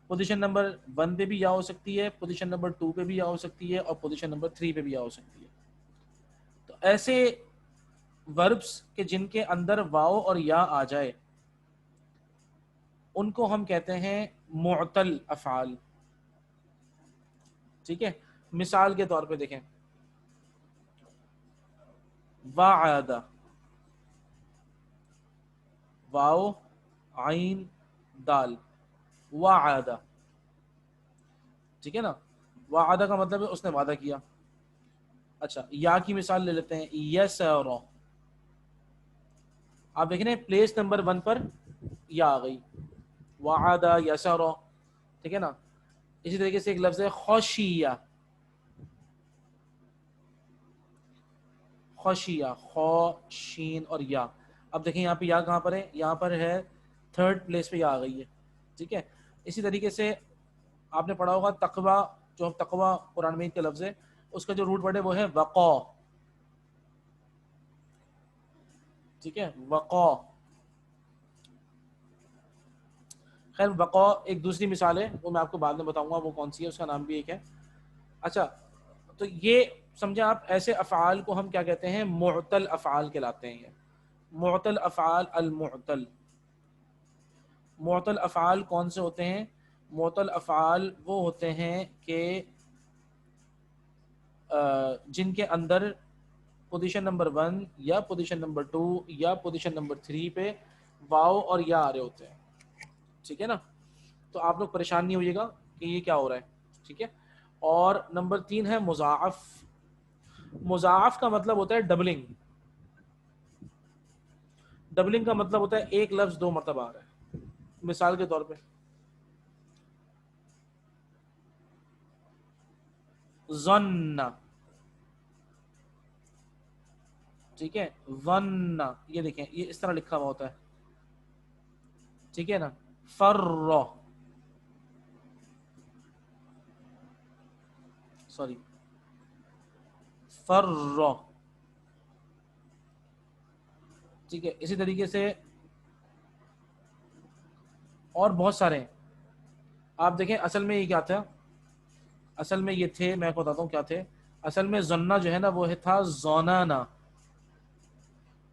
A: پوزیشن نمبر 1 پہ بھی یا ہو سکتی ہے, پوزیشن نمبر 2 پہ بھی یا ہو سکتی ہے, اور پوزیشن نمبر 3 پہ بھی یا ہو سکتی ہے. تو ایسے وربس کہ جن کے اندر واو اور یا آ جائے ان کو ہم کہتے ہیں معطل افعال. ٹھیک ہے, مثال کے طور پہ دیکھیں, وعد, واو, عین, دال, وعد. ٹھیک ہے نا, وعدہ کا مطلب ہے اس نے وعدہ کیا. اچھا, یا کی مثال لے لیتے ہیں, یسر. آپ دیکھ رہے ہیں پلیس نمبر 1 پر یا آ گئی, وعدہ یسر. ٹھیک ہے نا. اسی طریقے سے ایک لفظ ہے خشیہ, خشیہ, خو, شین اور یا. اب دیکھیں یہاں پہ یا کہاں پر ہے؟ یہاں پر ہے 3rd پلیس پہ یا آ گئی ہے. ٹھیک ہے. اسی طریقے سے آپ نے پڑھا ہوگا تقوی, جو تقوی قرآن مجید کا لفظ ہے, اس کا جو روٹ ورڈ ہے وہ ہے وقا. ٹھیک ہے, وقا. خیر وقا ایک دوسری مثال ہے, وہ میں آپ کو بعد میں بتاؤں گا وہ کون سی ہے, اس کا نام بھی ایک ہے. اچھا, تو یہ سمجھیں آپ, ایسے افعال کو ہم کیا کہتے ہیں؟ معطل افعال کہلاتے ہیں. معطل افعال, المعطل. معطل افعال کون سے ہوتے ہیں؟ معطل افعال وہ ہوتے ہیں کہ جن کے اندر پوزیشن نمبر 1 یا پوزیشن نمبر 2 یا پوزیشن نمبر 3 پہ واو اور یا آ رہے ہوتے ہیں. ٹھیک ہے نا. تو آپ لوگ پریشان نہیں ہوئیے گا کہ یہ کیا ہو رہا ہے. ٹھیک ہے. اور نمبر 3 ہے مضاعف. مضاعف کا مطلب ہوتا ہے ڈبلنگ. ڈبلنگ کا مطلب ہوتا ہے ایک لفظ 2 مرتبہ آ رہا ہے. مثال کے طور پہ ظن, ٹھیک ہے, ظن, یہ دیکھیں یہ اس طرح لکھا ہوا ہوتا ہے. ٹھیک ہے نا. فر, سوری, فر. ٹھیک ہے. اسی طریقے سے اور بہت سارے ہیں. آپ دیکھیں اصل میں یہ کیا تھا, اصل میں یہ تھے, میں آپ کو بتاتا ہوں کیا تھے. اصل میں زنا جو ہے نا وہ تھا زونانا,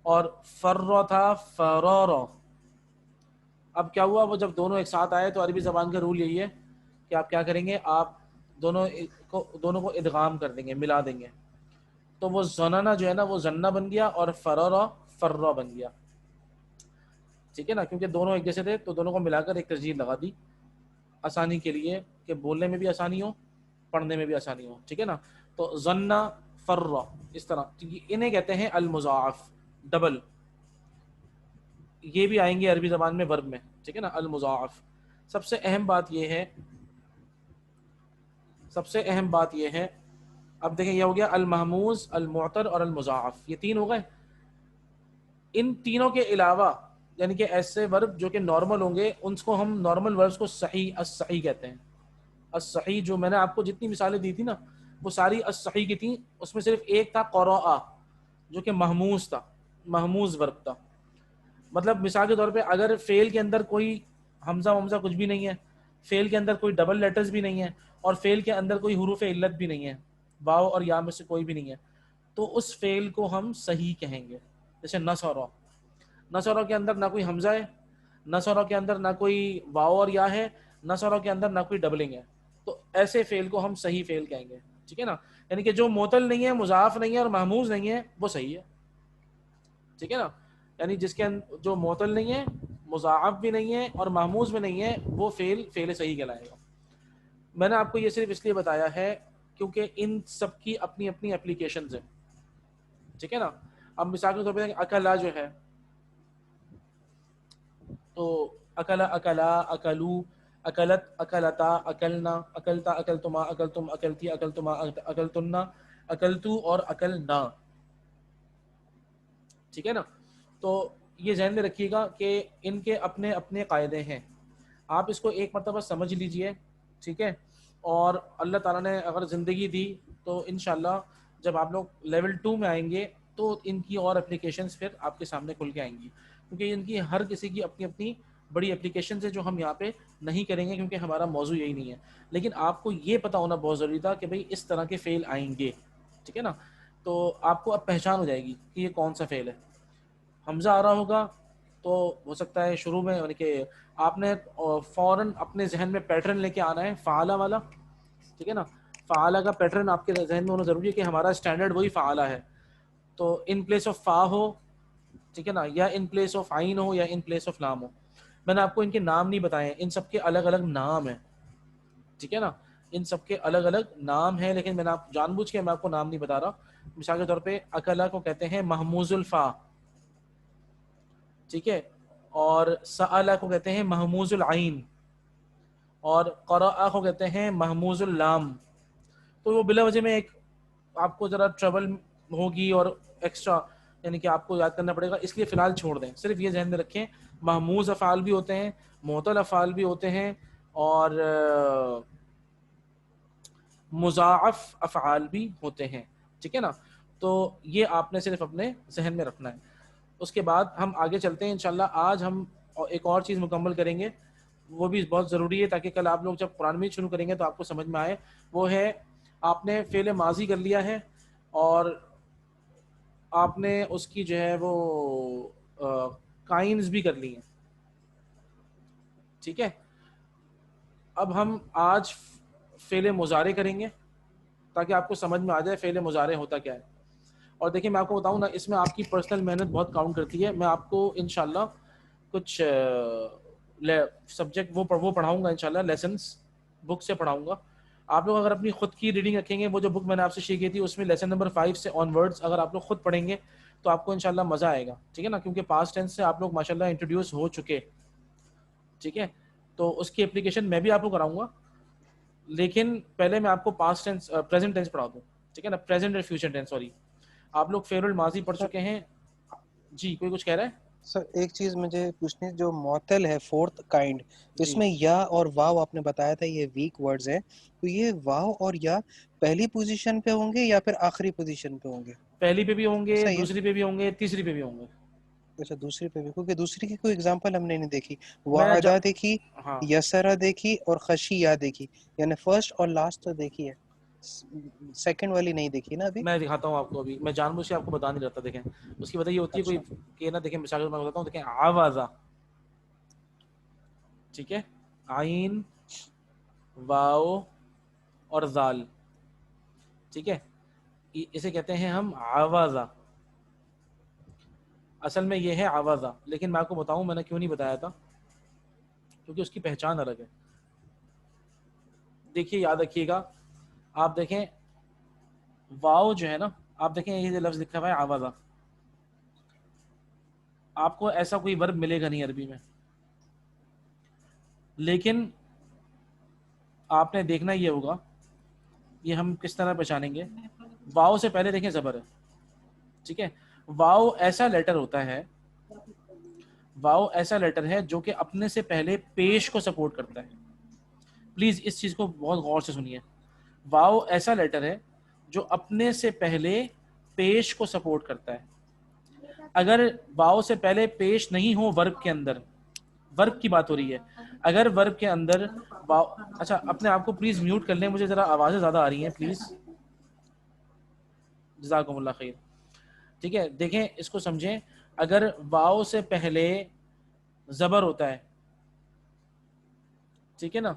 A: اور فرو تھا فرورو. اب کیا ہوا, وہ جب دونوں ایک ساتھ آئے تو عربی زبان کا رول یہی ہے کہ آپ کیا کریں گے, آپ دونوں کو ادغام کر دیں گے, ملا دیں گے. تو وہ زنانا جو ہے نا وہ زنا بن گیا, اور فرورو فرو بن گیا. ٹھیک ہے نا, کیونکہ دونوں ایک جیسے تھے تو دونوں کو ملا کر ایک تسجیل لگا دی آسانی کے لیے, کہ بولنے میں بھی آسانی ہو, پڑھنے میں بھی آسانی ہو. ٹھیک ہے نا. تو زنا فرو اس طرح, انہیں کہتے ہیں المضاعف, ڈبل. یہ بھی آئیں گے عربی زبان میں ورب میں. ٹھیک ہے نا, المضاعف. سب سے اہم بات یہ ہے, اب دیکھیں یہ ہو گیا المحموز, المعتر اور المضاعف, یہ تین ہو گئے. ان تینوں کے علاوہ یعنی کہ ایسے ورب جو کہ نارمل ہوں گے, ان کو ہم نارمل وربس کو صحیح الصحیح کہتے ہیں. الصحیح جو میں نے آپ کو جتنی مثالیں دی تھی نا وہ ساری الصحیح کی تھیں. اس میں صرف ایک تھا قرأ جو کہ محموز تھا, محموز ورب تھا. مطلب مثال کے طور پہ اگر فعل کے اندر کوئی حمزہ ومزہ کچھ بھی نہیں ہے, فعل کے اندر کوئی ڈبل لیٹرز بھی نہیں ہے, اور فعل کے اندر کوئی حروف علت بھی نہیں ہے, واو اور یا میں سے کوئی بھی نہیں ہے, تو اس فعل کو ہم صحیح کہیں گے. جیسے نصرہ, نصرہ کے اندر نہ کوئی حمزہ ہے, نصرہ کے اندر نہ کوئی واو اور یا ہے, نصرہ کے اندر نہ کوئی ڈبلنگ ہے, تو ایسے فعل کو ہم صحیح فعل کہیں گے. ٹھیک ہے نا, یعنی کہ جو معتل نہیں ہے, مضاعف نہیں ہے اور محموز نہیں ہے, وہ صحیح ہے. ٹھیک ہے نا, یعنی جس کے جو معتل نہیں ہے, مضاعف بھی نہیں ہے اور محموز بھی نہیں ہے, وہ فعل صحیح کہلائے گا. میں نے آپ کو یہ صرف اس لیے بتایا ہے کیونکہ ان سب کی اپنی اپنی اپلیکیشنز ہیں. ٹھیک ہے نا. اب مثال کے طور پہ اکلا جو ہے, تو اکلا اکلا, اکلو, اکلت, اکلتا, اکلنا, اکلتا, اکلتما, اکلتم, اکلتی, اکلتما, اکلتنا, اکلتو اور اکلنا. ٹھیک ہے نا. تو یہ ذہن میں رکھیے گا کہ ان کے اپنے اپنے قاعدے ہیں. آپ اس کو ایک مرتبہ سمجھ لیجئے. ٹھیک ہے, اور اللہ تعالیٰ نے اگر زندگی دی تو انشاءاللہ جب آپ لوگ لیول 2 میں آئیں گے تو ان کی اور اپلیکیشنز پھر آپ کے سامنے کھل کے آئیں گی, کیونکہ ان کی ہر کسی کی اپنی اپنی بڑی اپلیکیشنز ہیں جو ہم یہاں پہ نہیں کریں گے کیونکہ ہمارا موضوع یہی نہیں ہے. لیکن آپ کو یہ پتہ ہونا بہت ضروری تھا کہ بھئی اس طرح کے فعل آئیں گے. ٹھیک ہے نا. تو آپ کو اب پہچان ہو جائے گی کہ یہ کون سا فعل ہے. حمزہ آ رہا ہوگا تو ہو سکتا ہے شروع میں یعنی کہ آپ نے فوراً اپنے ذہن میں پیٹرن لے کے آنا ہے فعالہ والا. ٹھیک ہے نا. فعالہ کا پیٹرن آپ کے ذہن میں ہونا ضروری ہے کہ ہمارا اسٹینڈرڈ وہی فعالہ ہے, تو ان پلیس آف فا ہو. ٹھیک ہے نا, یا ان پلیس آف عین ہو, یا ان پلیس آف لام ہو. میں نے آپ کو ان کے نام نہیں بتائے, ان سب کے الگ الگ نام ہیں. ٹھیک ہے نا, ان سب کے الگ الگ نام ہیں, لیکن میں نے جان بوجھ کے میں آپ کو نام نہیں بتا رہا. مثال کے طور پہ اکلا کو کہتے ہیں محموز الفا. ٹھیک ہے, اور سألا کو کہتے ہیں محموز العین, اور قرأ کو کہتے ہیں محموز اللام. تو وہ بلا وجہ میں ایک آپ کو ذرا ٹربل ہوگی اور ایکسٹرا یعنی کہ آپ کو یاد کرنا پڑے گا, اس لیے فی الحال چھوڑ دیں. صرف یہ ذہن میں رکھیں محموز افعال بھی ہوتے ہیں, معتل افعال بھی ہوتے ہیں, اور مضاعف افعال بھی ہوتے ہیں. ٹھیک ہے نا. تو یہ آپ نے صرف اپنے ذہن میں رکھنا ہے. اس کے بعد ہم آگے چلتے ہیں انشاءاللہ. آج ہم ایک اور چیز مکمل کریں گے, وہ بھی بہت ضروری ہے تاکہ کل آپ لوگ جب قرآن میں شروع کریں گے تو آپ کو سمجھ میں آئے. وہ ہے آپ نے فعل ماضی کر لیا ہے اور آپ نے اس کی جو ہے وہ کائنز بھی کر لی ہیں. ٹھیک ہے. اب ہم آج فعل مضارع کریں گے تاکہ آپ کو سمجھ میں آ جائے فعل مضارع ہوتا کیا ہے. اور دیکھیں میں آپ کو بتاؤں نا, اس میں آپ کی پرسنل محنت بہت کاؤنٹ کرتی ہے. میں آپ کو انشاءاللہ کچھ سبجیکٹ وہ پڑھاؤں گا انشاءاللہ, لیسنس بک سے پڑھاؤں گا. آپ لوگ اگر اپنی خود کی ریڈنگ رکھیں گے, وہ جو بک میں نے آپ سے شیئر کی تھی اس میں لیسن نمبر 5 سے آن ورڈز اگر آپ لوگ خود پڑھیں گے تو آپ کو انشاءاللہ مزہ آئے گا. ٹھیک ہے نا, کیونکہ پاسٹ ٹینس سے آپ لوگ ماشاءاللہ انٹروڈیوس ہو چکے. ٹھیک ہے, تو اس کی اپلیکیشن میں بھی آپ کو کراؤں گا, لیکن پہلے میں آپ کو پاسٹ ٹینس پریزنٹ ٹینس پڑھا دوں. ٹھیک ہے نا, پریزنٹ اور فیوچر ٹینس. سوری, آپ لوگ فعل الماضی پڑھ چکے ہیں. جی کوئی کچھ کہہ رہا ہے؟
B: سر ایک چیز مجھے پوچھنی, جو معطل ہے فورتھ کائنڈ, اس
A: جی
B: میں یا اور واو آپ نے بتایا تھا یہ ویک ورڈز ہیں, تو یہ واو اور یا پہلی پوزیشن پہ ہوں گے یا پھر آخری پوزیشن پہ ہوں گے؟
A: پہلی پہ بھی ہوں گے,
B: صحیح ہے,
A: دوسری پہ بھی ہوں گے, تیسری پہ بھی ہوں گے.
B: اچھا دوسری پہ بھی، کیونکہ دوسری کی کوئی اگزامپل ہم نے نہیں دیکھی.
A: میں
B: وعدہ دیکھی،
A: ہاں
B: یسرا دیکھی اور خشیہ دیکھی، یعنی فرسٹ اور لاسٹ تو دیکھی ہے، سیکنڈ والی نہیں دیکھی نا ابھی.
A: میں دکھاتا ہوں آپ کو ابھی، میں جان بوجھ کے آپ کو بتا نہیں رہتا. دیکھیں اس کی وجہ یہ ہوتی ہے کوئی
B: اچھا
A: کہ نا، دیکھیں مثال میں بتاتا ہوں. دیکھیں آوازہ، ٹھیک ہے، عین واو اور زال، ٹھیک ہے، اسے کہتے ہیں ہم آوازہ. اصل میں یہ ہے آوازہ، لیکن میں آپ کو بتاؤں میں نے کیوں نہیں بتایا تھا، کیونکہ اس کی پہچان الگ ہے. دیکھیے یاد رکھیے گا، آپ دیکھیں واو جو ہے نا، آپ دیکھیں یہ لفظ لکھا ہوا ہے آوازہ، آپ کو ایسا کوئی ورب ملے گا نہیں عربی میں، لیکن آپ نے دیکھنا یہ ہوگا، یہ ہم کس طرح پہچانیں گے. واو سے پہلے دیکھیں زبر ہے، ٹھیک ہے. واو ایسا لیٹر ہوتا ہے، واو ایسا لیٹر ہے جو کہ اپنے سے پہلے پیش کو سپورٹ کرتا ہے. پلیز اس چیز کو بہت غور سے سنیے. واو ایسا لیٹر ہے جو اپنے سے پہلے پیش کو سپورٹ کرتا ہے. اگر واو سے پہلے پیش نہیں ہو ورب کے اندر، ورب کی بات ہو رہی ہے، اگر ورب کے اندر واو، اچھا اپنے آپ کو پلیز میوٹ کر لیں، مجھے ذرا آوازیں زیادہ آ رہی ہیں پلیز، جزاکم اللہ خیر. ٹھیک ہے، دیکھیں اس کو سمجھیں. اگر واو سے پہلے زبر ہوتا ہے، ٹھیک ہے نا،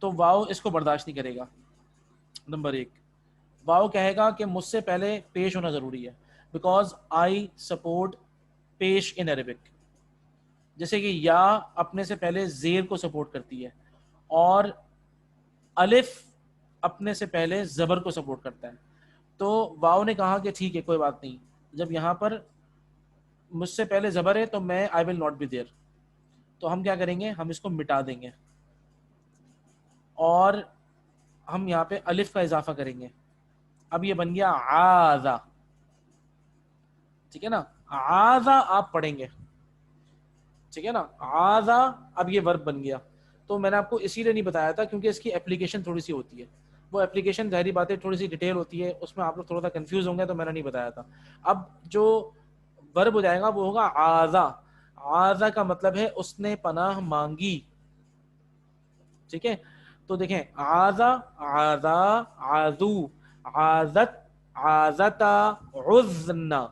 A: تو واو اس کو برداشت نہیں کرے گا. نمبر ایک، واو کہے گا کہ مجھ سے پہلے پیش ہونا ضروری ہے، بیکاز آئی سپورٹ پیش ان عربک. جیسے کہ یا اپنے سے پہلے زیر کو سپورٹ کرتی ہے، اور الف اپنے سے پہلے زبر کو سپورٹ کرتا ہے. تو واو نے کہا کہ ٹھیک ہے کوئی بات نہیں، جب یہاں پر مجھ سے پہلے زبر ہے تو میں آئی ول ناٹ بی دیئر. تو ہم کیا کریں گے، ہم اس کو مٹا دیں گے اور ہم یہاں پہ الف کا اضافہ کریں گے. اب یہ بن گیا آذا، ٹھیک ہے نا. آذا آپ پڑھیں گے، ٹھیک ہے نا. آذا اب یہ ورب بن گیا. تو میں نے آپ کو اسی لیے نہیں بتایا تھا کیونکہ اس کی اپلیکیشن تھوڑی سی ہوتی ہے، وہ اپلیکیشن ظاہری بات ہے تھوڑی سی ڈیٹیل ہوتی ہے، اس میں آپ لوگ تھوڑا سا کنفیوز ہوں گے، تو میں نے نہیں بتایا تھا. اب جو ورب ہو جائے گا وہ ہوگا آذا. آذا کا مطلب ہے اس نے پناہ مانگی، ٹھیک ہے. تو دیکھیں آذا، آذا، آذو، آذت، آذتا، عزنا،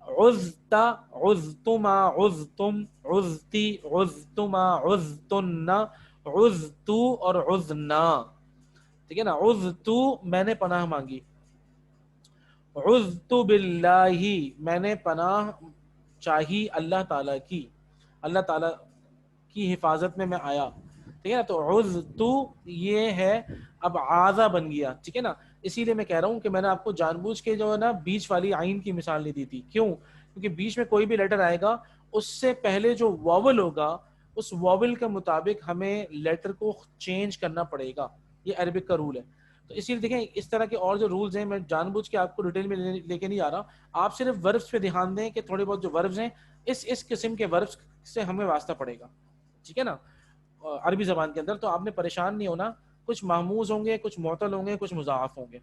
A: عزتا، عزتما، عزتم، عزتی، عزتما، عزتن، عزتو اور عزنا، ٹھیک ہے نا. عزتو میں نے پناہ مانگی، عزت باللہ میں نے پناہ چاہی اللہ تعالیٰ کی، اللہ تعالیٰ کی حفاظت میں آیا، ٹھیک ہے نا. تو عزتو یہ ہے، اب آذا بن گیا، ٹھیک ہے نا. اسی لیے میں کہہ رہا ہوں کہ میں نے آپ کو جان بوجھ کے جو ہے نا بیچ والی عین کی مثال نہیں دی تھی. کیوں؟ کیونکہ بیچ میں کوئی بھی لیٹر آئے گا اس سے پہلے جو واول ہوگا اس واول کے مطابق ہمیں لیٹر کو چینج کرنا پڑے گا. یہ عربک کا رول ہے. تو اسی لیے دیکھیں اس طرح کے اور جو رولز ہیں میں جان بوجھ کے آپ کو ڈیٹیل میں لے کے نہیں آ رہا. آپ صرف وربس پہ دھیان دیں کہ تھوڑے بہت جو وربس ہیں اس قسم کے وربس سے ہمیں واسطہ پڑے گا، ٹھیک ہے نا، عربی زبان کے اندر. تو آپ نے پریشان نہیں ہونا، کچھ محموز ہوں گے، کچھ معطل ہوں گے، کچھ مضاعف ہوں گے،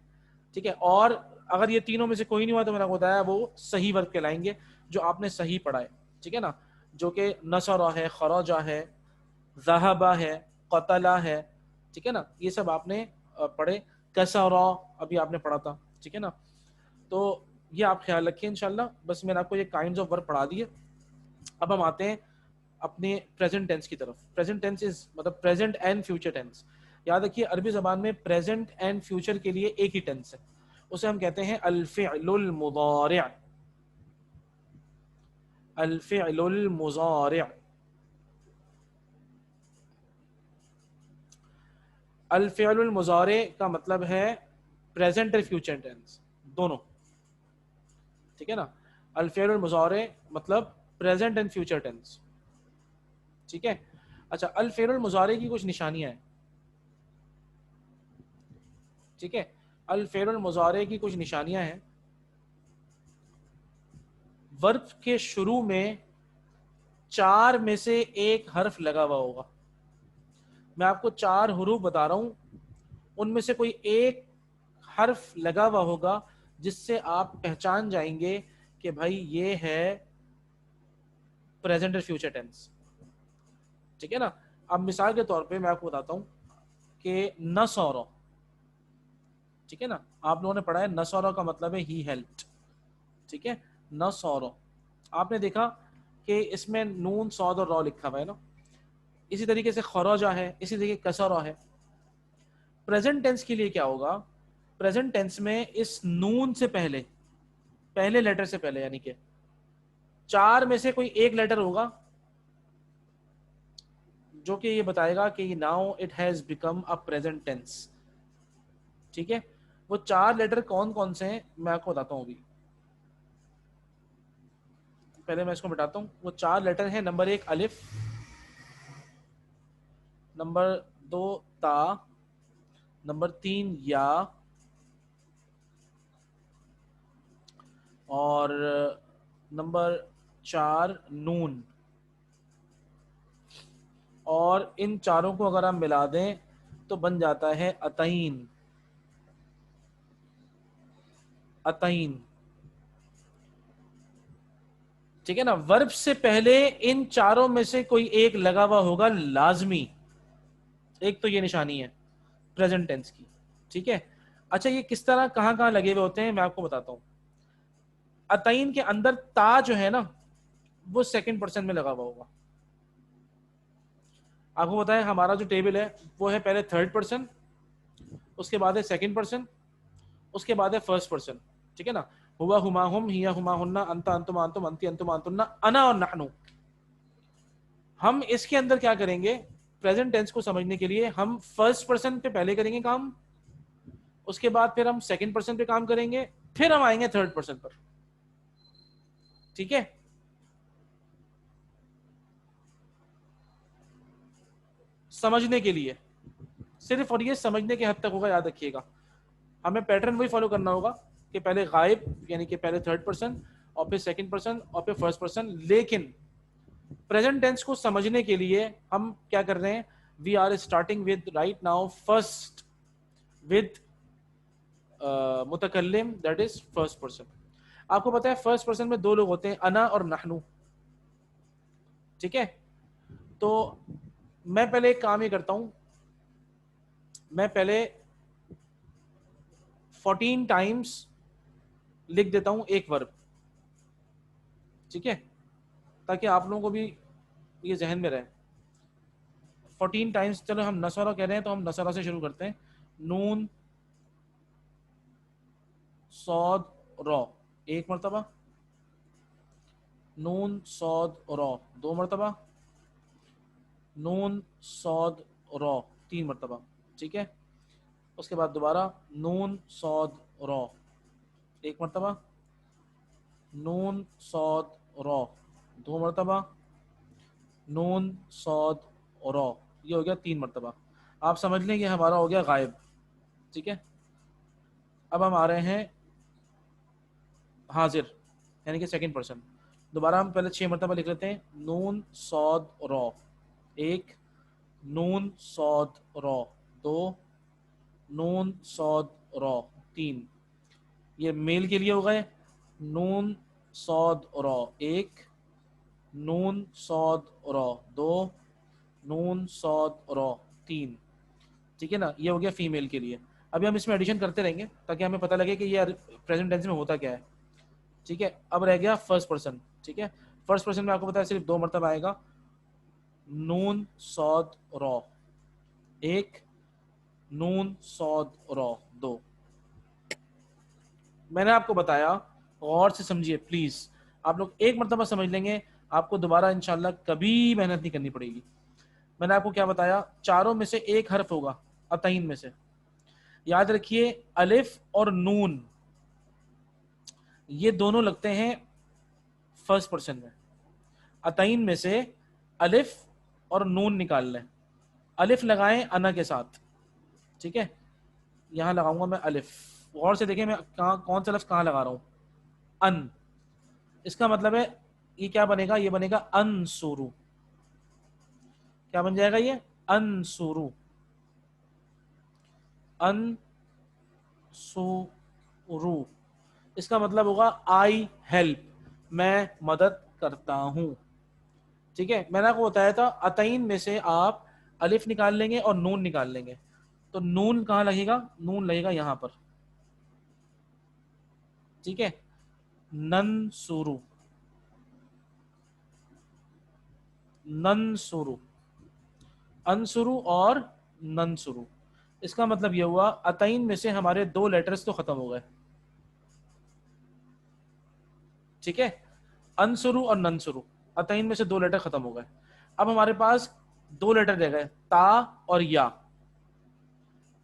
A: ٹھیک ہے. اور اگر یہ تینوں میں سے کوئی نہیں ہوا تو میں نے بتایا وہ صحیح ورب کہلائیں گے جو آپ نے صحیح پڑھا ہے، ٹھیک ہے نا. جو کہ نصرہ ہے، خرجہ ہے، ذہبہ ہے، قتلہ ہے، ٹھیک ہے نا. یہ سب آپ نے پڑھے. کسرہ ابھی آپ نے پڑھا تھا، ٹھیک ہے نا. تو یہ آپ خیال رکھیں انشاءاللہ. بس میں نے آپ کو یہ کائنڈز آف ورب پڑھا دیے. اب ہم آتے ہیں اپنے پریزنٹ ٹینس کی طرف. پریزنٹ ٹینس از مطلب پریزنٹ اینڈ فیوچر ٹینس. یاد رکھیے عربی زبان میں پریزنٹ اینڈ فیوچر کے لیے ایک ہی ٹینس ہے، اسے ہم کہتے ہیں الفعل المضارع. الفعل المضارع. الفعل المضارع کا مطلب ہے پریزنٹ اور فیوچر ٹینس دونوں، ٹھیک ہے نا. الفعل المضارع مطلب پریزنٹ اینڈ فیوچر ٹینس، ٹھیک ہے. اچھا الفعل المضارع کی کچھ نشانیاں ہیں، ٹھیک ہے. الفعل المضارع کی کچھ نشانیاں ہیں. ورب کے شروع میں 4 میں سے ایک حرف لگا ہوا ہوگا. میں آپ کو 4 حروف بتا رہا ہوں، ان میں سے کوئی ایک حرف لگا ہوا ہوگا جس سے آپ پہچان جائیں گے کہ بھائی یہ ہے پریزنٹ اور فیوچر ٹینس. ٹھیک ہے نا. اب مثال کے طور پہ میں آپ کو بتاتا ہوں کہ نصر, ٹھیک ہے نا, آپ لوگوں نے پڑھا ہے نصر کا مطلب ہے ہی ہیلپڈ. ٹھیک ہے, نصر آپ نے دیکھا کہ اس میں نون صاد اور را لکھا ہوا ہے نا. اسی طریقے سے خرجہ ہے, اسی طریقے کسرہ ہے. پریزنٹ ٹینس کے لیے کیا ہوگا, پریزنٹ ٹینس میں اس نون سے پہلے, پہلے لیٹر سے پہلے, یعنی کہ 4 میں سے کوئی ایک لیٹر ہوگا جو کہ یہ بتائے گا کہ now it has become a present tense. ٹھیک ہے, وہ 4 لیٹر کون کون سے ہیں میں آپ کو بتاتا ہوں ابھی. پہلے میں اس کو بتاتا ہوں. وہ 4 لیٹر ہیں, نمبر 1 الف, نمبر 2 تا, نمبر 3 یا, اور نمبر 4 نون. اور ان چاروں کو اگر ہم ملا دیں تو بن جاتا ہے اتین. اتین, ٹھیک ہے نا. ورب سے پہلے ان چاروں میں سے کوئی ایک لگا ہوا ہوگا لازمی. ایک تو یہ نشانی ہے پریزنٹ ٹینس کی. ٹھیک ہے. اچھا یہ کس طرح کہاں کہاں لگے ہوئے ہوتے ہیں میں آپ کو بتاتا ہوں. اتین کے اندر تا جو ہے نا وہ سیکنڈ پرسن میں لگا ہوا ہوگا. آپ کو بتائیں ہمارا جو ٹیبل ہے وہ ہے پہلے تھرڈ پرسن, اس کے بعد ہے سیکنڈ پرسن, اس کے بعد ہے فرسٹ پرسن. ٹھیک ہے نا. ہوا ہما ہم, ہیا ہما ہننا, انتا انتم انتم, انتی انتم انتن, انا اور نحنو. ہم اس کے اندر کیا کریں گے, پریزنٹ ٹینس کو سمجھنے کے لیے ہم فرسٹ پرسن پہ پہلے کریں گے کام, اس کے بعد پھر ہم سیکنڈ پرسن پہ کام کریں گے, پھر ہم آئیں گے تھرڈ پرسن پر. ٹھیک ہے. سمجھنے کے لیے صرف, اور یہ سمجھنے کے حد تک ہوگا, یاد رکھیے گا. ہمیں پیٹرن وہی فالو کرنا ہوگا کہ پہلے غائب یعنی کہ پہلے تھرڈ پرسن, اور پھر سیکنڈ پرسن, اور پھر فرسٹ پرسن. لیکن پریزنٹ ٹینس کو سمجھنے کے لیے ہم کیا کر رہے ہیں, we are starting with right now first with متکلم, دیٹ از فرسٹ پرسن. آپ کو پتا ہے فرسٹ پرسن میں 2 لوگ ہوتے ہیں, انا اور نحنو. ٹھیک ہے. تو میں پہلے ایک کام یہ کرتا ہوں, میں پہلے 14 ٹائمز لکھ دیتا ہوں ایک ورب. ٹھیک ہے, تاکہ آپ لوگوں کو بھی یہ ذہن میں رہے. 14 ٹائمز. چلو ہم نصرہ کہہ رہے ہیں تو ہم نصرہ سے شروع کرتے ہیں. نون صاد را 1 مرتبہ, نون صاد را 2 مرتبہ, نون صاد را 3 مرتبہ. ٹھیک ہے. اس کے بعد دوبارہ نون صاد را 1 مرتبہ, نون صاد را 2 مرتبہ, نون صاد را, یہ ہو گیا 3 مرتبہ. آپ سمجھ لیں کہ ہمارا ہو گیا غائب. ٹھیک ہے. اب ہم آ رہے ہیں حاضر یعنی کہ سیکنڈ پرسن. دوبارہ ہم پہلے 6 مرتبہ لکھ لیتے ہیں. نون صاد را 1, نون صاد را 2, نون صاد را 3. یہ میل کے لیے ہو گئے. نون صاد را 1, نون صاد را 2, نون صاد را 3. ٹھیک ہے نا. یہ ہو گیا فیمیل کے لیے. ابھی ہم اس میں ایڈیشن کرتے رہیں گے تاکہ ہمیں پتہ لگے کہ یہ پریزنٹ ٹینس میں ہوتا کیا ہے. ٹھیک ہے. اب رہ گیا فرسٹ پرسن. ٹھیک ہے. فرسٹ پرسن میں آپ کو پتا ہے صرف 2 مرتبہ آئے گا. نون صاد را 1, نون صاد را 2. میں نے آپ کو بتایا, غور سے سمجھیے پلیز. آپ لوگ ایک مرتبہ سمجھ لیں گے, آپ کو دوبارہ انشاءاللہ کبھی محنت نہیں کرنی پڑے گی. میں نے آپ کو کیا بتایا, چاروں میں سے ایک حرف ہوگا اتین میں سے. یاد رکھیے الف اور نون یہ دونوں لگتے ہیں فرسٹ پرسن میں. اتین میں سے الف اور نون نکال لیں. الف لگائیں انا کے ساتھ. ٹھیک ہے. یہاں لگاؤں گا میں الف. غور سے دیکھیں میں کون سا لفظ کہاں لگا رہا ہوں. ان. اس کا مطلب ہے یہ کیا بنے گا, یہ بنے گا انصرو. کیا بن جائے گا یہ, انصرو. انصرو اس کا مطلب ہوگا آئی ہیلپ, میں مدد کرتا ہوں. ٹھیک ہے، میں نے آپ کو بتایا تھا اتعین میں سے آپ الف نکال لیں گے اور نون نکال لیں گے. تو نون کہاں لگے گا؟ نون لگے گا یہاں پر. ٹھیک ہے، ننصرو، ننصرو، انصرو اور ننصرو. اس کا مطلب یہ ہوا اتعین میں سے ہمارے 2 لیٹرز تو ختم ہو گئے. ٹھیک ہے، انصرو اور ننصرو، اتعین میں سے 2 لیٹر ختم ہو گئے. اب ہمارے پاس 2 لیٹر رہ گئے، تا اور یا.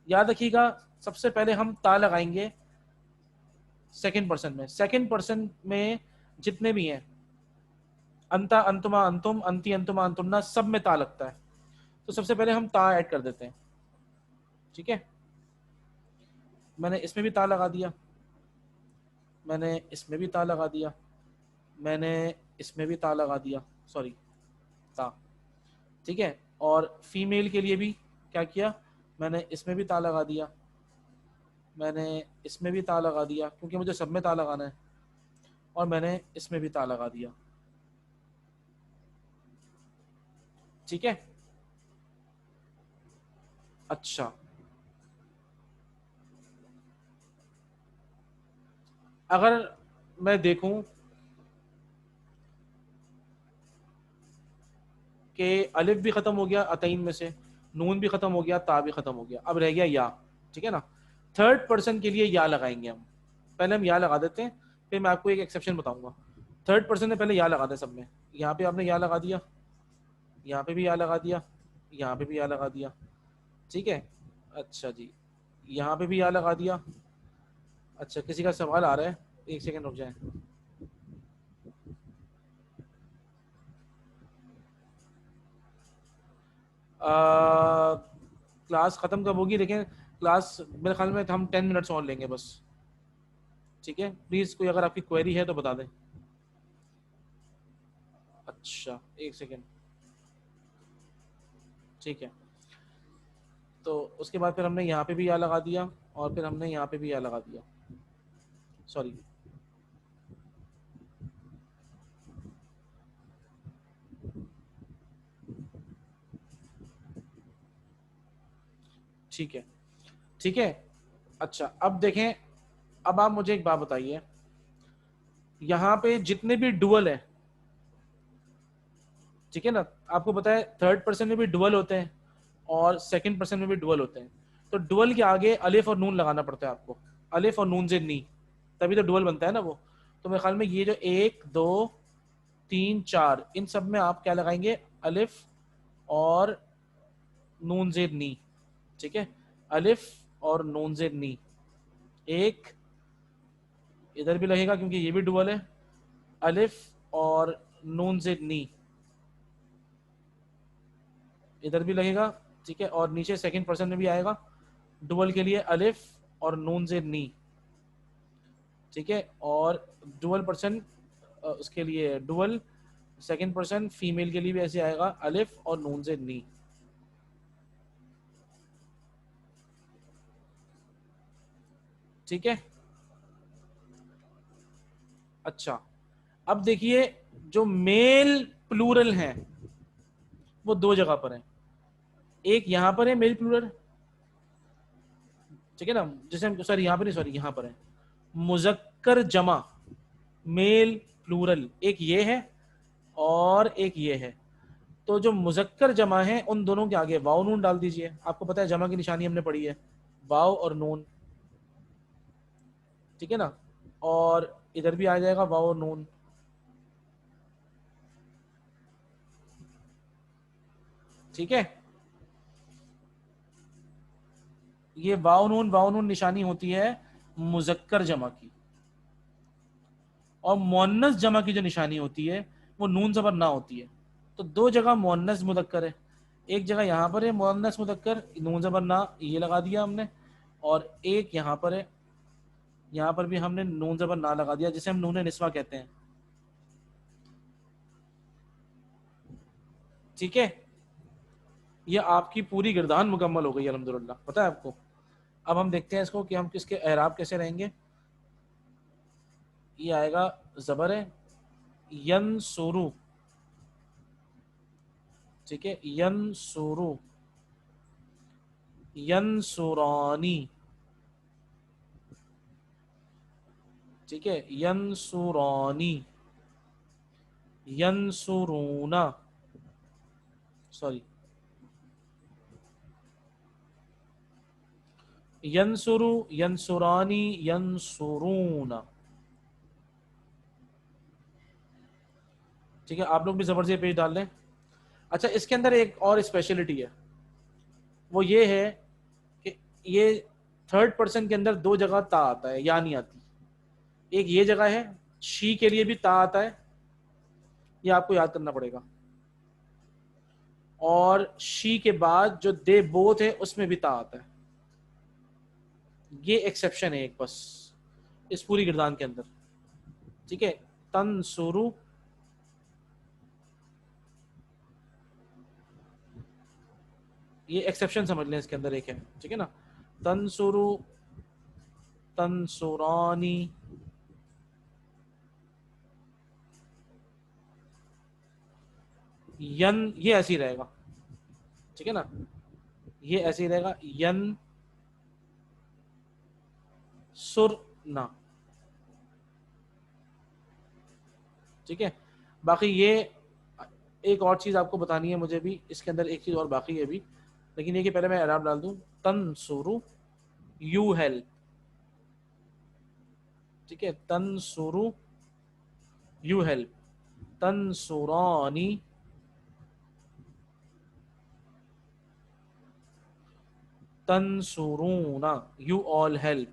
A: یاد رکھیے گا سب سے پہلے ہم تا لگائیں گے سیکنڈ پرسن میں. سیکنڈ پرسن میں جتنے بھی ہیں، انتا، انتما، انتم، انتی، انتما، انتمنا، سب میں تا لگتا ہے. تو سب سے پہلے ہم تا ایڈ کر دیتے ہیں. ٹھیک ہے، میں نے اس میں بھی تا لگا دیا، میں نے اس میں بھی تا لگا دیا، میں نے اس میں بھی تا لگا دیا، سوری تا. ٹھیک ہے، اور فیمیل کے لیے بھی کیا کیا، میں نے اس میں بھی تا لگا دیا، میں نے اس میں بھی تا لگا دیا کیونکہ مجھے سب میں تا لگانا ہے، اور میں نے اس میں بھی تا لگا دیا. ٹھیک ہے، اچھا اگر میں دیکھوں کہ الف بھی ختم ہو گیا اتعین میں سے، نون بھی ختم ہو گیا، تا بھی ختم ہو گیا، اب رہ گیا یا. ٹھیک ہے نا، تھرڈ پرسن کے لیے یا لگائیں گے ہم. پہلے ہم یا لگا دیتے ہیں، پھر میں آپ کو ایک ایکسیپشن بتاؤں گا. تھرڈ پرسن نے پہلے یا لگا دیں سب میں. یہاں پہ آپ نے یا لگا دیا، یہاں پہ بھی یا لگا دیا، یہاں پہ بھی یا لگا دیا. ٹھیک ہے، اچھا جی، یہاں پہ بھی یا لگا دیا. اچھا کسی کا سوال آ رہا ہے، ایک سیکنڈ رک جائیں. کلاس ختم کب ہوگی؟ دیکھیں کلاس میرے خیال میں ہم 10 منٹس اور لیں گے بس. ٹھیک ہے، پلیز کوئی اگر آپ کی کوئری ہے تو بتا دیں. اچھا ایک سیکنڈ، ٹھیک ہے. تو اس کے بعد پھر ہم نے یہاں پہ بھی یا لگا دیا، اور پھر ہم نے یہاں پہ بھی یا لگا دیا، سوری. ٹھیک ہے، ٹھیک ہے. اچھا اب دیکھیں، اب آپ مجھے ایک بات بتائیے، یہاں پہ جتنے بھی ڈوول ہیں، ٹھیک ہے نا، آپ کو پتا ہے تھرڈ پرسن میں بھی ڈوول ہوتے ہیں اور سیکنڈ پرسن میں بھی ڈوول ہوتے ہیں. تو ڈوول کے آگے الف اور نون لگانا پڑتا ہے آپ کو، الف اور نون سے نی، تبھی تو ڈوول بنتا ہے نا وہ. تو میرے خیال میں یہ جو 1 2 3 4 ان سب میں آپ کیا لگائیں گے؟ الف اور نون زیر نی. ٹھیک ہے، الف اور نون زیر نی. ایک ادھر بھی لگے گا کیونکہ یہ بھی ڈوول ہے، الف اور نون زیر نی ادھر بھی لگے گا. ٹھیک ہے، اور نیچے سیکنڈ پرسن میں بھی آئے گا ڈوول کے لیے الف اور نون زیر نی. ٹھیک ہے، اور ڈوول پرسن اس کے لیے ڈوول سیکنڈ پرسن فیمیل کے لیے بھی ایسے آئے گا الف اور نون زیر نی. ٹھیک ہے، اچھا اب دیکھیے جو میل پلورل ہیں وہ 2 جگہ پر ہیں. ایک یہاں پر ہے میل پلورل، ٹھیک ہے نا، جیسے ہم سوری یہاں پر نہیں، سوری یہاں پر ہے مذکر جمع میل پلورل. ایک یہ ہے اور ایک یہ ہے. تو جو مذکر جمع ہے ان دونوں کے آگے واو نون ڈال دیجئے. آپ کو پتا ہے جمع کی نشانی ہم نے پڑھی ہے واو اور نون. ٹھیک ہے نا، اور ادھر بھی آ جائے گا واو اور نون. ٹھیک ہے، یہ واو نون نشانی ہوتی ہے مذکر جمع کی، اور مؤنث جمع کی جو نشانی ہوتی ہے وہ نون زبر نہ ہوتی ہے. تو 2 جگہ مؤنث مذکر ہے، ایک جگہ یہاں پر ہے مؤنث مذکر نون زبر نہ یہ لگا دیا ہم نے، اور ایک یہاں پر ہے، یہاں پر بھی ہم نے نون زبر نہ لگا دیا جسے ہم نون نسوہ کہتے ہیں. ٹھیک ہے، یہ آپ کی پوری گردان مکمل ہو گئی الحمدللہ، پتہ ہے آپ کو. اب ہم دیکھتے ہیں اس کو کہ ہم کس کے اعراب کیسے رہیں گے. یہ آئے گا زبر ہے ینصرو، ٹھیک ہے، ینسرو، ینسرانی، ٹھیک ہے، ینسرانی، ینسرونا، سوری، ینسرو، ینسرانی، ینسرونا. ٹھیک ہے، آپ لوگ بھی زبر سے پیج ڈال لیں. اچھا، اس کے اندر ایک اور اسپیشلٹی ہے، وہ یہ ہے کہ یہ تھرڈ پرسن کے اندر دو جگہ تا آتا ہے، یا نہیں آتی. ایک یہ جگہ ہے، شی کے لیے بھی تا آتا ہے، یہ آپ کو یاد کرنا پڑے گا، اور شی کے بعد جو دے بوتھ ہے اس میں بھی تا آتا ہے. یہ ایکسیپشن ہے ایک بس اس پوری گردان کے اندر. ٹھیک ہے، تنسرو، یہ ایکسیپشن سمجھ لیں اس کے اندر ایک ہے. ٹھیک ہے نا، تنسرو، تنسرانی، یہ ایسے ہی رہے گا. ٹھیک ہے نا، یہ ایسے ہی رہے گا، ین سرنا. ٹھیک ہے، باقی یہ ایک اور چیز آپ کو بتانی ہے مجھے بھی، اس کے اندر ایک چیز اور باقی ہے بھی، لیکن یہ کہ پہلے میں اعراب ڈال دوں. تنسرو، یو ہیلپ. ٹھیک ہے، تنسرو، یو ہیلپ. تنسرانی، تنسرونا، یو آل ہیلپ.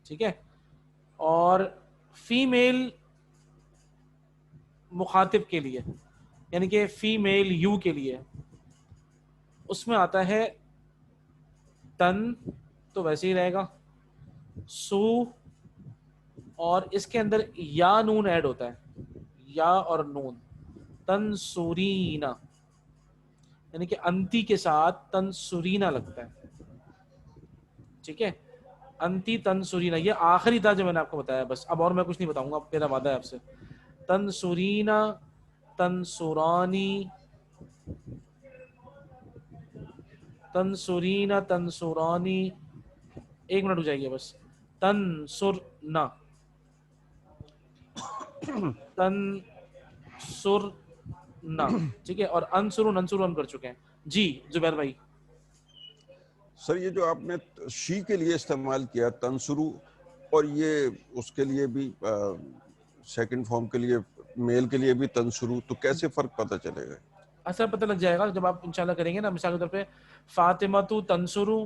A: ٹھیک ہے، اور فیمیل مخاطب کے لیے، یعنی کہ فیمیل یو کے لیے، اس میں آتا ہے تن، تو ویسے ہی رہے گا، سو، اور اس کے اندر یا نون ایڈ ہوتا ہے، یا اور نون. تنسورینا، یعنی کہ انتی کے ساتھ تنسورینا لگتا ہے. ٹھیک ہے، انتی تنسورینا، یہ آخری تھا جو میں نے آپ کو بتایا بس، اب اور میں کچھ نہیں بتاؤں گا، میرا وعدہ ہے آپ سے. تنسورینا، تنسورانی، تنسورینا، تنسورانی، ایک منٹ ہو جائے گی بس. تنسرنا، تنسرنا. ٹھیک ہے، اور انسرون، انسرون کر چکے ہیں. جی زبیر بھائی.
C: سر یہ جو آپ نے شی کے لیے استعمال کیا تنسرو، اور یہ اس کے لیے بھی سیکنڈ فارم کے لیے میل کے لیے بھی تنسرو، تو کیسے فرق پتہ چلے گا؟
A: اثر پتہ لگ جائے گا جب آپ انشاءاللہ کریں گے نا. مثال کے طور پہ فاطمہ تنسرو،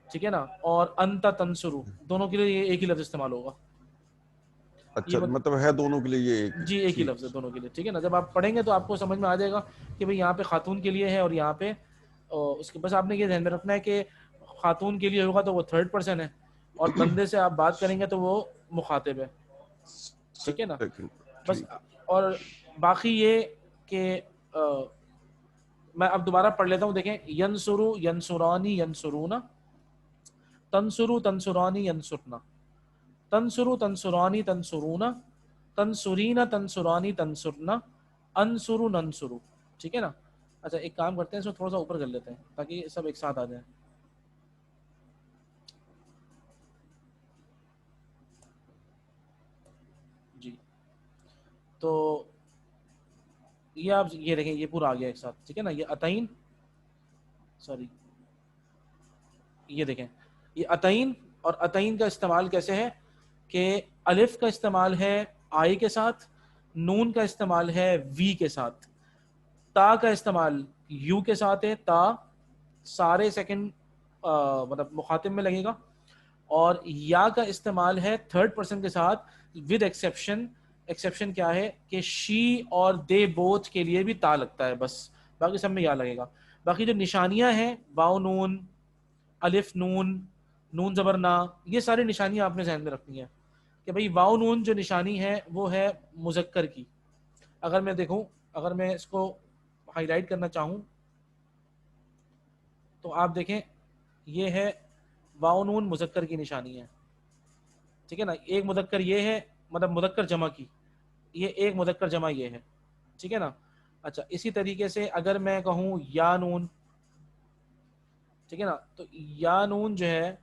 A: ٹھیک ہے نا، اور انت تنسرو، دونوں کے لیے یہ ایک ہی لفظ استعمال ہوگا.
C: اچھا، مطلب ہے دونوں کے لیے یہ ایک
A: جی ایک ہی لفظ ہے دونوں کے لیے. ٹھیک ہے نا، جب آپ پڑھیں گے تو آپ کو سمجھ میں آ جائے گا کہ بھئی یہاں پہ خاتون کے لیے ہے اور یہاں پہ اس کے، بس آپ نے یہ ذہن میں رکھنا ہے کہ خاتون کے لیے ہوگا تو وہ تھرڈ پرسن ہے، اور بندے سے آپ بات کریں گے تو وہ مخاطب ہے. ٹھیک ہے نا، بس. اور باقی یہ کہ میں اب دوبارہ پڑھ لیتا ہوں، دیکھیں. ینسرو، ینسرانی، ینسرونا. تنسرو، تنسرانی، ینسرنا. تنسرو، تنسرانی، تنسرونا. تنسرینا، تنسرانی، تنسرنا. انسرو، ننسرو. ٹھیک ہے نا. اچھا ایک کام کرتے ہیں، اس کو تھوڑا سا اوپر کر لیتے ہیں تاکہ سب ایک ساتھ آ جائیں. جی تو یہ آپ یہ دیکھیں، یہ پورا آ گیا ایک ساتھ. ٹھیک ہے نا، یہ اتین، سوری، یہ دیکھیں، یہ اتین. اور اتین کا استعمال کیسے ہے کہ الف کا استعمال ہے آئی کے ساتھ، نون کا استعمال ہے وی کے ساتھ، تا کا استعمال یو کے ساتھ ہے، تا سارے سیکنڈ مطلب مخاطب میں لگے گا، اور یا کا استعمال ہے تھرڈ پرسن کے ساتھ ود ایکسیپشن. ایکسیپشن کیا ہے کہ شی اور دے بوتھ کے لیے بھی تا لگتا ہے بس، باقی سب میں یا لگے گا. باقی جو نشانیاں ہیں، واو نون، الف نون، نون زبر نا، یہ ساری نشانیاں آپ نے ذہن میں رکھنی ہیں کہ بھئی واو نون جو نشانی ہے وہ ہے مذکر کی. اگر میں دیکھوں، اگر میں اس کو ہائی لائٹ کرنا چاہوں تو آپ دیکھیں، یہ ہے واو نون مذکر کی نشانی ہے. ٹھیک ہے نا. ایک مذکر یہ ہے, مطلب مذکر جمع کی, یہ ایک مذکر جمع یہ ہے, ٹھیک ہے نا. اچھا اسی طریقے سے اگر میں کہوں یا نون, ٹھیک ہے نا, تو یا نون جو ہے,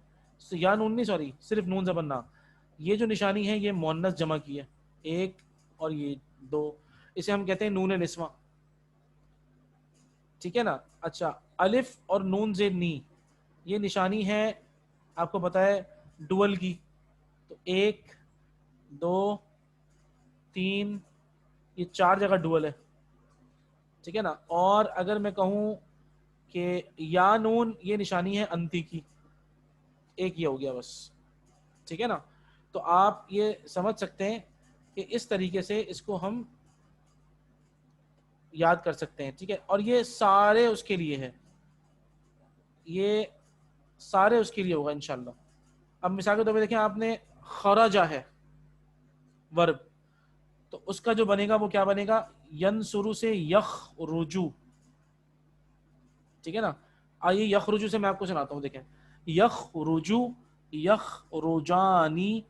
A: یا نون نہیں سوری صرف نون زبر نا, یہ جو نشانی ہے یہ مؤنث جمع کی ہے, ایک اور یہ دو, اسے ہم کہتے ہیں نون نسواں, ٹھیک ہے نا. اچھا الف اور نون زیر نی, یہ نشانی ہے آپ کو پتہ ہے ڈول کی, تو ایک دو تین, یہ چار جگہ ڈول ہے, ٹھیک ہے نا. اور اگر میں کہوں کہ یا نون, یہ نشانی ہے انتی کی, ایک یہ ہو گیا بس, ٹھیک ہے نا. تو آپ یہ سمجھ سکتے ہیں کہ اس طریقے سے اس کو ہم یاد کر سکتے ہیں, ٹھیک ہے. اور یہ سارے اس کے لیے ہے, یہ سارے اس کے لیے ہوگا انشاءاللہ. اب مثال کے طور پہ دیکھیں, آپ نے خرجا ہے ورب, تو اس کا جو بنے گا وہ کیا بنے گا, ینصرو سے یخرجو, ٹھیک ہے نا. آئیے یخرجو سے میں آپ کو سناتا ہوں, دیکھیں یخرجو, یخرجانی,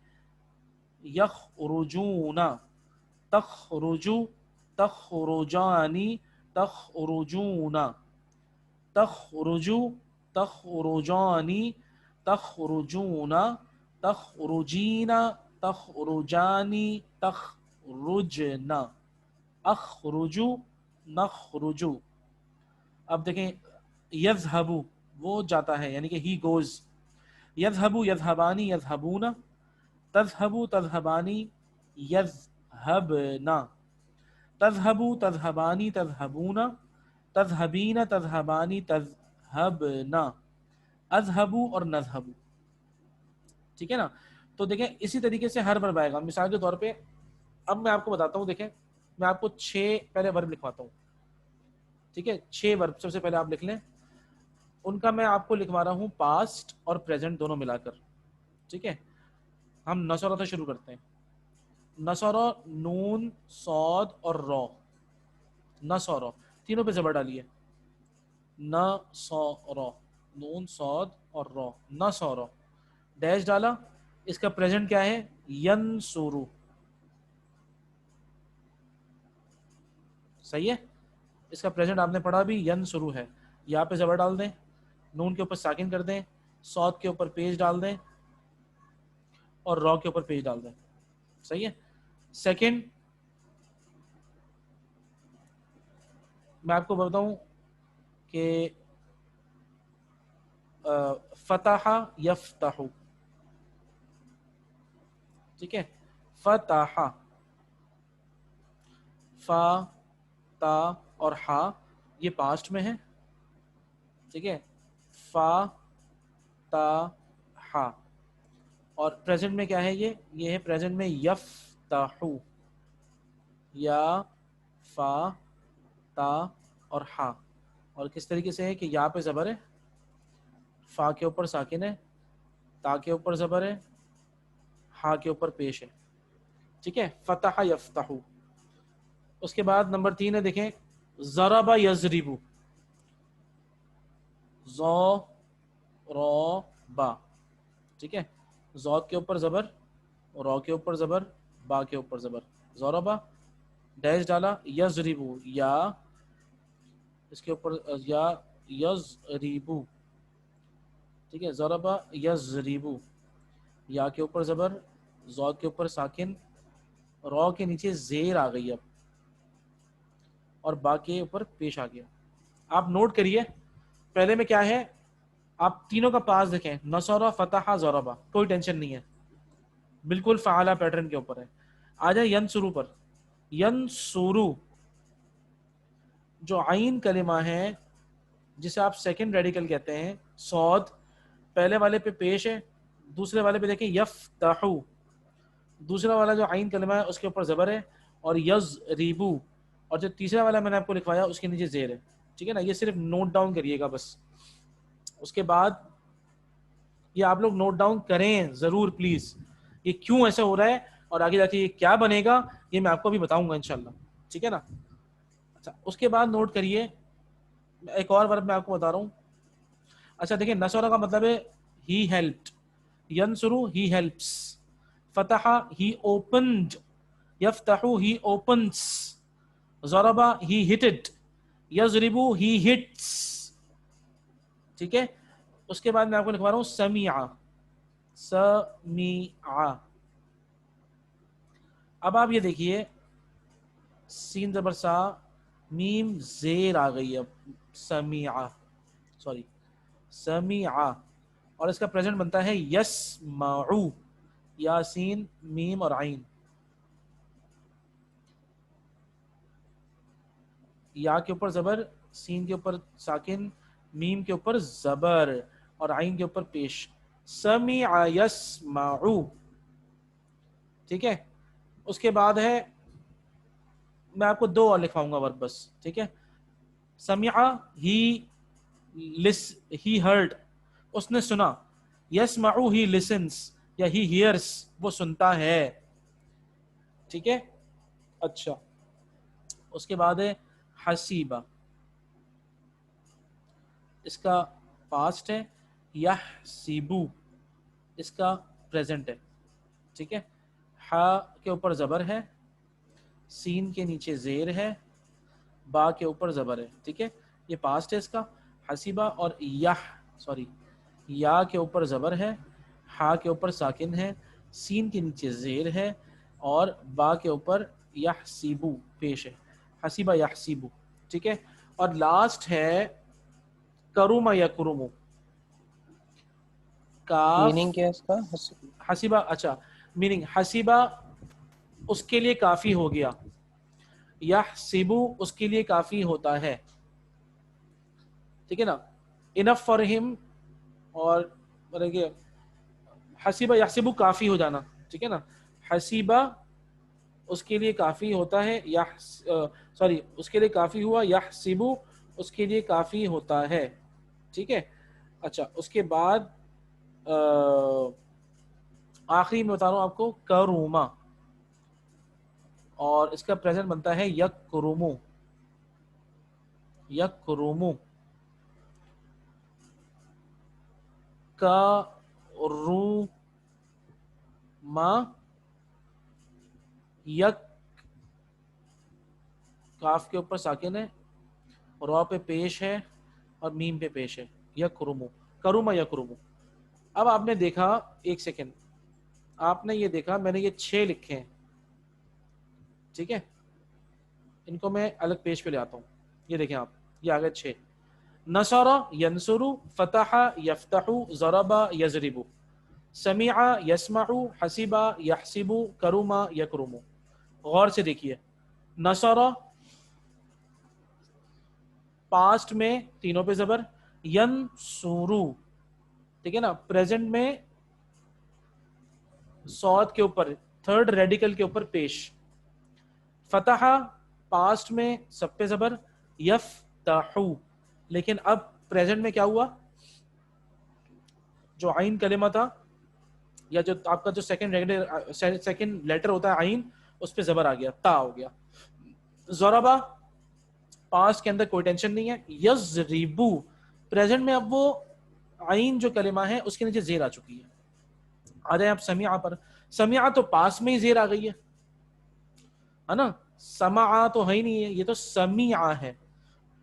A: یخرجون, تخرجو, تخرجانی, تخرجون, تخرجو, تخرجانی, تخرجون, تخرجین, تخرجانی, تخرجن, اخرجو, نخرجو. اب دیکھیں یذہبو, وہ جاتا ہے یعنی کہ ہی گوز, یذہبو, یذہبانی, یذہبون, تذہبو, تذہبانی, یذہبنا, تذہبو, تذہبانی, تذہبون, تذہبین, تذہبانی, تذہبنا, اذہبو اور نذہبو, ٹھیک ہے نا. تو دیکھیں اسی طریقے سے ہر ورب آئے گا. مثال کے طور پہ اب میں آپ کو بتاتا ہوں, دیکھیں میں آپ کو 6 پہلے ورب لکھواتا ہوں, ٹھیک ہے. 6 ورب سب سے پہلے آپ لکھ لیں, ان کا میں آپ کو لکھوا رہا ہوں پاسٹ اور پریزنٹ دونوں ملا کر, ٹھیک ہے. ہم نصرہ سے شروع کرتے ہیں. نصرہ, نون صاد اور را, نصرہ تینوں پہ زبر ڈالیے, نصرہ, نون صاد اور را, نصرہ, ڈیش ڈالا. اس کا پریزنٹ کیا ہے, ینصرو, صحیح ہے. اس کا پریزنٹ آپ نے پڑھا بھی ینصرو ہے. یہاں پہ زبر ڈال دیں, نون کے اوپر ساکن کر دیں, صاد کے اوپر پیش ڈال دیں, اور را کے اوپر پیش ڈال دیں, صحیح ہے. سیکنڈ میں آپ کو بتاؤں کہ فتح یفتح, ٹھیک ہے. فتح, فا, تا اور ہا یہ پاسٹ میں ہے, ٹھیک ہے. فا, تا, ہا. اور پریزنٹ میں کیا ہے, یہ ہے پریزنٹ میں یفتحو, یا, فا, تا اور ہا. اور کس طریقے سے ہے کہ یا پہ زبر ہے, فا کے اوپر ساکن ہے, تا کے اوپر زبر ہے, ہا کے اوپر پیش ہے, ٹھیک ہے. فتح یفتح. اس کے بعد نمبر 3 ہے, دیکھیں ضرب یضرب, ضو, را, با, ٹھیک ہے. ضاد کے اوپر زبر, را کے اوپر زبر, با کے اوپر زبر, ضربا, ڈیش ڈالا, یضربو, یا, اس کے اوپر یا, یضربو, ٹھیک ہے. ضربا یضربو, یا کے اوپر زبر, ضاد کے اوپر ساکن, را کے نیچے زیر آ گئی اب, اور با کے اوپر پیش آ گیا. آپ نوٹ کریے پہلے میں کیا ہے, آپ تینوں کا پاس دیکھیں, نصرہ, فتح, ضربہ, کوئی ٹینشن نہیں ہے, بالکل فعالہ پیٹرن کے اوپر ہے. آ جائیں ینصرو پر. ینصرو جو عین کلمہ ہے جسے آپ سیکنڈ ریڈیکل کہتے ہیں, صاد پہلے والے پہ پیش ہے, دوسرے والے پہ دیکھیں یفتحو, دوسرا والا جو عین کلمہ ہے اس کے اوپر زبر ہے, اور یضربو, اور جو تیسرا والا میں نے آپ کو لکھوایا اس کے نیچے زیر ہے, ٹھیک ہے نا. یہ صرف نوٹ ڈاؤن کریے گا بس. اس کے بعد یہ آپ لوگ نوٹ ڈاؤن کریں ضرور پلیز, یہ کیوں ایسا ہو رہا ہے اور آگے جا کے یہ کیا بنے گا یہ میں آپ کو بھی بتاؤں گا انشاءاللہ, ٹھیک ہے نا. اچھا اس کے بعد نوٹ کریے, ایک اور ورب میں آپ کو بتا رہا ہوں. اچھا دیکھیں نصرہ کا مطلب ہے ہی ہیلپڈ, ینصرو ہی ہیلپس, فتح he opened, یفتح he opens, ضرب he hit it, یضرب he hits. ٹھیک ہے. اس کے بعد میں آپ کو لکھوا رہا ہوں سمیع. سمیع. اب آپ یہ دیکھیے سین زبر سا میم زیر آ گئی ہے. سمیع, سوری سمیع, اور اس کا پریزنٹ بنتا ہے یسمعو. یا سین میم اور عین. یا کے اوپر زبر, سین کے اوپر ساکن, میم کے اوپر زبر اور عین کے اوپر پیش. سمیع یسمعو. ٹھیک ہے. اس کے بعد ہے, میں آپ کو دو اور لکھواؤں گا ورب بس. ٹھیک ہے. سمیع ہی ہرڈ, اس نے سنا. یسمعو ہی لسنس یا ہی ہیئرس, وہ سنتا ہے. ٹھیک ہے. اچھا, اس کے بعد ہے حسیبہ. اس کا پاسٹ ہے. یحسبو اس کا پریزنٹ ہے. ٹھیک ہے. ہا کے اوپر زبر ہے, سین کے نیچے زیر ہے, با کے اوپر زبر ہے. ٹھیک ہے. یہ پاسٹ ہے اس کا حسیبہ. اور یا کے اوپر زبر ہے, ہا کے اوپر ساکن ہے, سین کے نیچے زیر ہے, اور با کے اوپر یحسبو پیش ہے. حسیبہ یحسبو. ٹھیک ہے. اور لاسٹ ہے کرم یکرم. کاف
B: میننگ کیا ہے اس کا؟
A: حسیبہ. اچھا, میننگ حسیبہ اس کے لیے کافی ہو گیا, یحسبو اس کے لیے کافی ہوتا ہے. ٹھیک ہے نا. انف فار ہم, اور حسیبہ یحسبو کافی ہو جانا. ٹھیک ہے نا. حسیبہ اس کے لیے کافی ہوتا ہے, سوری اس کے لیے کافی ہوا. یحسبو اس کے لیے کافی ہوتا ہے. ٹھیک ہے. اچھا, اس کے بعد آخری میں بتا رہا ہوں آپ کو کروما, اور اس کا پریزنٹ بنتا ہے یکرمو. یکرمو. کروما, یک کاف کے اوپر ساکن ہے, را پہ پیش ہے, اور میم پہ پیش ہے. یکرمو, کروما یکرمو. اب آپ نے دیکھا, ایک سیکنڈ, آپ نے یہ دیکھا میں نے یہ 6 لکھے ہیں. ٹھیک ہے. ان کو میں الگ پیج پہ لے آتا ہوں. یہ دیکھیں آپ, یہ آگے 6. نصر ینصر, فتح یفتح, ضرب یضرب, سمع یسمع, حسب یحسب, کرم یکرم. غور سے دیکھیے. نصر پاسٹ میں تینوں پہ زبر, ینصرو. ٹھیک ہے نا. پریزنٹ میں صاد کے اوپر, تھرڈ ریڈیکل کے اوپر پیش. فتح پاسٹ میں سب پہ زبر, یفتحو. لیکن اب پریزنٹ میں کیا ہوا, جو عین کلمہ تھا, یا جو آپ کا جو سیکنڈ لیٹر ہوتا ہے عین, اس پہ زبر آ گیا, تا ہو گیا. ضربہ پاسٹ کے اندر کوئی ٹینشن نہیں ہے. یضربو پریزنٹ میں اب وہ عین جو کلمہ ہے اس کے نیچے زیر آ چکی ہے. آ جائیں آپ سمیع پر. سمیع تو پاس میں ہی زیر آ گئی ہے نا. سمع تو ہے ہی نہیں ہے, یہ تو سمیع ہے.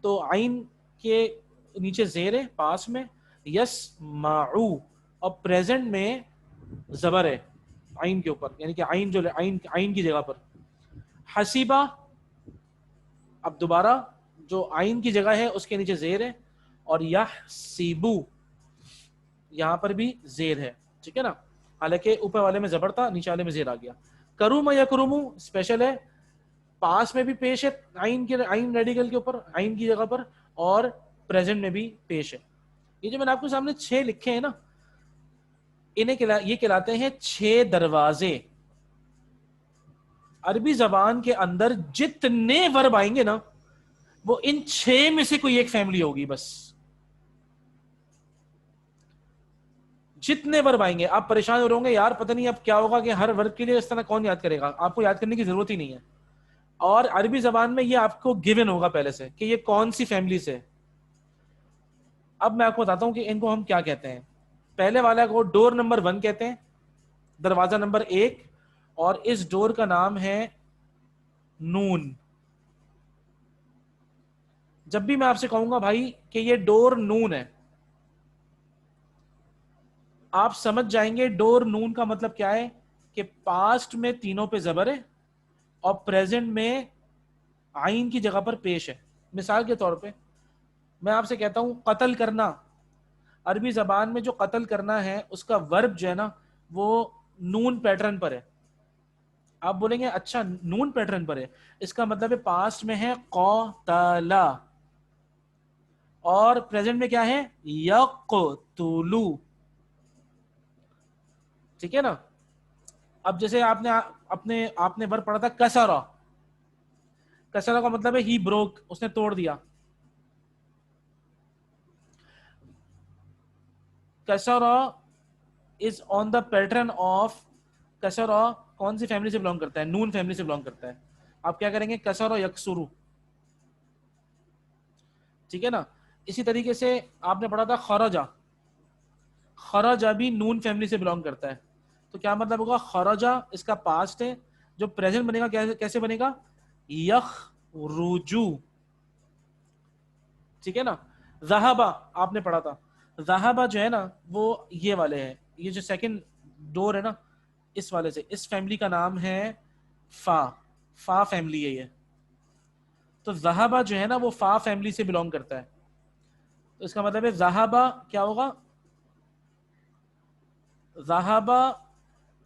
A: تو عین کے نیچے زیر ہے پاس میں. یسمعو, اور پریزنٹ میں زبر ہے عین کے اوپر, یعنی کہ عین جو عین کی جگہ پر. حسیبہ اب دوبارہ جو عین کی جگہ ہے اس کے نیچے زیر ہے, اور یحسبو یہاں پر بھی زیر ہے. ٹھیک ہے نا. حالانکہ اوپر والے میں زبر تھا, نیچے والے میں زیر آ گیا. کرم یکرمو اسپیشل ہے, پاس میں بھی پیش ہے عین ریڈیکل کے اوپر, عین کی جگہ پر, اور پریزنٹ میں بھی پیش ہے. یہ جو میں نے آپ کے سامنے 6 لکھے ہیں نا, انہیں یہ کہلاتے ہیں 6 دروازے. عربی زبان کے اندر جتنے ورب آئیں گے نا, وہ ان 6 میں سے کوئی ایک فیملی ہوگی. بس جتنے ورب آئیں گے آپ پریشان ہو رہے ہوں گے, یار پتہ نہیں اب کیا ہوگا کہ ہر ورب کے لیے اس طرح کون یاد کرے گا. آپ کو یاد کرنے کی ضرورت ہی نہیں ہے. اور عربی زبان میں یہ آپ کو گیون ہوگا پہلے سے کہ یہ کون سی فیملی سے. اب میں آپ کو بتاتا ہوں کہ ان کو ہم کیا کہتے ہیں. پہلے والا کو ڈور نمبر 1 کہتے ہیں, دروازہ نمبر 1 اور اس ڈور کا نام ہے نون. جب بھی میں آپ سے کہوں گا بھائی کہ یہ ڈور نون ہے, آپ سمجھ جائیں گے ڈور نون کا مطلب کیا ہے, کہ پاسٹ میں تینوں پہ زبر ہے اور پریزنٹ میں عین کی جگہ پر پیش ہے. مثال کے طور پہ میں آپ سے کہتا ہوں قتل کرنا, عربی زبان میں جو قتل کرنا ہے اس کا ورب جو ہے نا وہ نون پیٹرن پر ہے. آپ بولیں گے اچھا نون پیٹرن پر ہے, اس کا مطلب ہے پاسٹ میں ہے قتلا اور پریزنٹ میں کیا ہے یقتلو. ٹھیک ہے نا. اب جیسے آپ نے ورب پڑھا تھا کسرا, کسرا کا مطلب ہے ہی بروک, اس نے توڑ دیا. کسرا از آن دا پیٹرن آف, کسرا کون سی فیملی سے بلانگ کرتا ہے, نون فیملی سے بلانگ کرتا ہے. آپ کیا کریں گے کسرا یکسرو. ٹھیک ہے نا. اسی طریقے سے آپ نے پڑھا تھا خرجا, خرجا بھی نون فیملی سے بلانگ کرتا ہے. تو کیا مطلب ہوگا, خرجا اس کا پاسٹ ہے, جو پریزنٹ بنے گا کیسے بنے گا یخرجو. ٹھیک ہے نا. ذہبا آپ نے پڑھا تھا, ذہبا جو ہے نا وہ یہ والے ہیں, یہ جو سیکنڈ ڈور ہے نا اس والے سے, اس فیملی کا نام ہے فا, فا فیملی ہے یہ. تو ذہبا جو ہے نا وہ فا فیملی سے بلانگ کرتا ہے. تو اس کا مطلب ہے ذہبا کیا ہوگا, ذہبا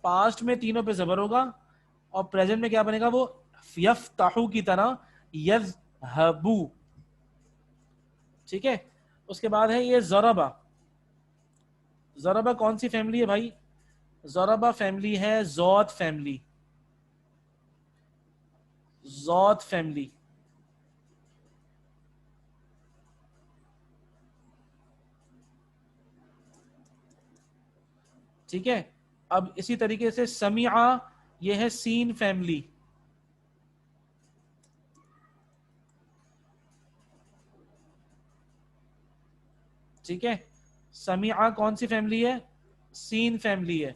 A: پاسٹ میں تینوں پہ زبر ہوگا اور پریزنٹ میں کیا بنے گا وہ یفتحو کی طرح یذہبو. ٹھیک ہے. اس کے بعد ہے یہ ضربا. ضربا کون سی فیملی ہے بھائی, ضربا فیملی ہے ذات فیملی, ذات فیملی. ٹھیک ہے. اب اسی طریقے سے سمیعہ یہ ہے سین فیملی. ٹھیک ہے. سمیعہ کون سی فیملی ہے, سین فیملی ہے.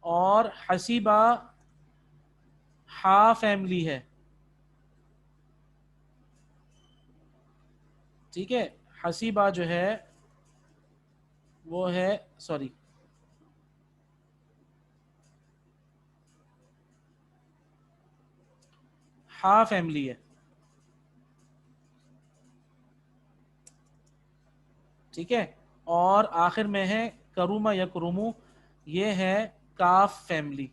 A: اور حسیبہ ہا فیملی ہے. ٹھیک ہے. حسیبہ جو ہے وہ ہے سوری ہا فیملی ہے. ٹھیک ہے. اور آخر میں ہے کروما یا کرومو, یہ ہے کاف فیملی.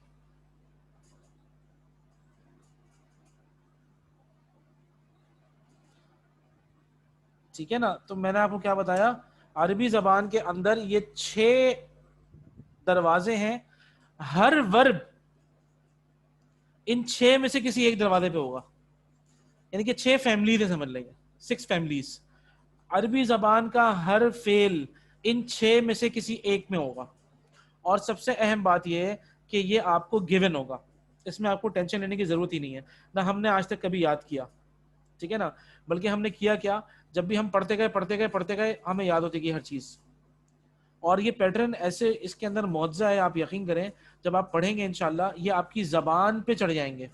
A: ٹھیک ہے نا. تو میں نے آپ کو کیا بتایا, عربی زبان کے اندر یہ 6 دروازے ہیں, ہر ورب ان 6 میں سے کسی ایک دروازے پہ ہوگا, یعنی کہ 6 فیملیز ہیں, سمجھ لیں گے 6 فیملیز. عربی زبان کا ہر فعل ان 6 میں سے کسی ایک میں ہوگا. اور سب سے اہم بات یہ ہے کہ یہ آپ کو گیون ہوگا, اس میں آپ کو ٹینشن لینے کی ضرورت ہی نہیں ہے, نہ ہم نے آج تک کبھی یاد کیا. ٹھیک ہے نا. بلکہ ہم نے کیا جب بھی ہم پڑھتے گئے ہمیں یاد ہوتی گئی ہر چیز. اور یہ پیٹرن ایسے اس کے اندر معجزہ ہے, آپ یقین کریں جب آپ پڑھیں گے انشاءاللہ یہ آپ کی زبان پہ چڑھ جائیں گے.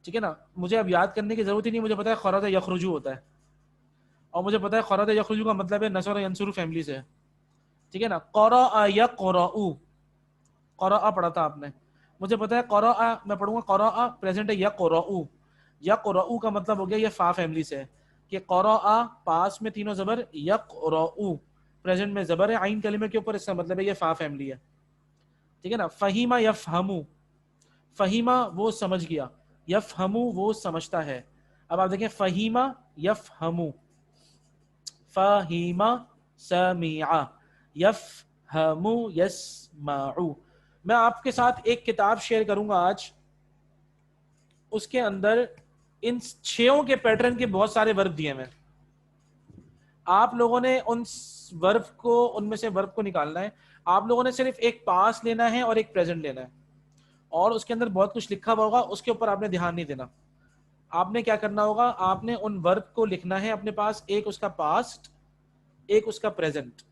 A: ٹھیک ہے نا. مجھے اب یاد کرنے کی ضرورت ہی نہیں, مجھے پتا ہے خرج یخرجو ہوتا ہے, اور مجھے پتا ہے خرج یخرجو کا مطلب ہے نصر ینصر فیملی سے. ٹھیک ہے نا. قرأ یقرؤ, قرأ پڑھا تھا آپ نے, مجھے پتا ہے قرأ میں پڑھوں گا قرأ پریزنٹ ہے یقرؤ, یقرؤ کا مطلب ہو گیا یہ فا فیملی سے ہے, کہ قرأ پاس میں تینوں زبر, یقرؤ پریزنٹ میں زبر ہے عین کلمے کے اوپر, اس کا مطلب ہے یہ فا فیملی ہے. ٹھیک ہے نا. فہیمہ یفہمو, فہیمہ وہ سمجھ گیا, یفہمو وہ سمجھتا ہے. اب آپ دیکھیں فہیمہ یفہمو, فہیمہ سمع, یفہمو یسمعو. میں آپ کے ساتھ ایک کتاب شیئر کروں گا آج, اس کے اندر ان 6 کے پیٹرن کے بہت سارے ورب دیے ہیں. آپ لوگوں نے ان میں سے ورب کو نکالنا ہے. آپ لوگوں نے صرف ایک پاس لینا ہے اور ایک پریزنٹ لینا ہے, اور اس کے اندر بہت کچھ لکھا ہوا ہوگا, اس کے اوپر آپ نے دھیان نہیں دینا. آپ نے کیا کرنا ہوگا, آپ نے ان ورب کو لکھنا ہے اپنے پاس, ایک اس کا پاسٹ, ایک اس کا پریزنٹ,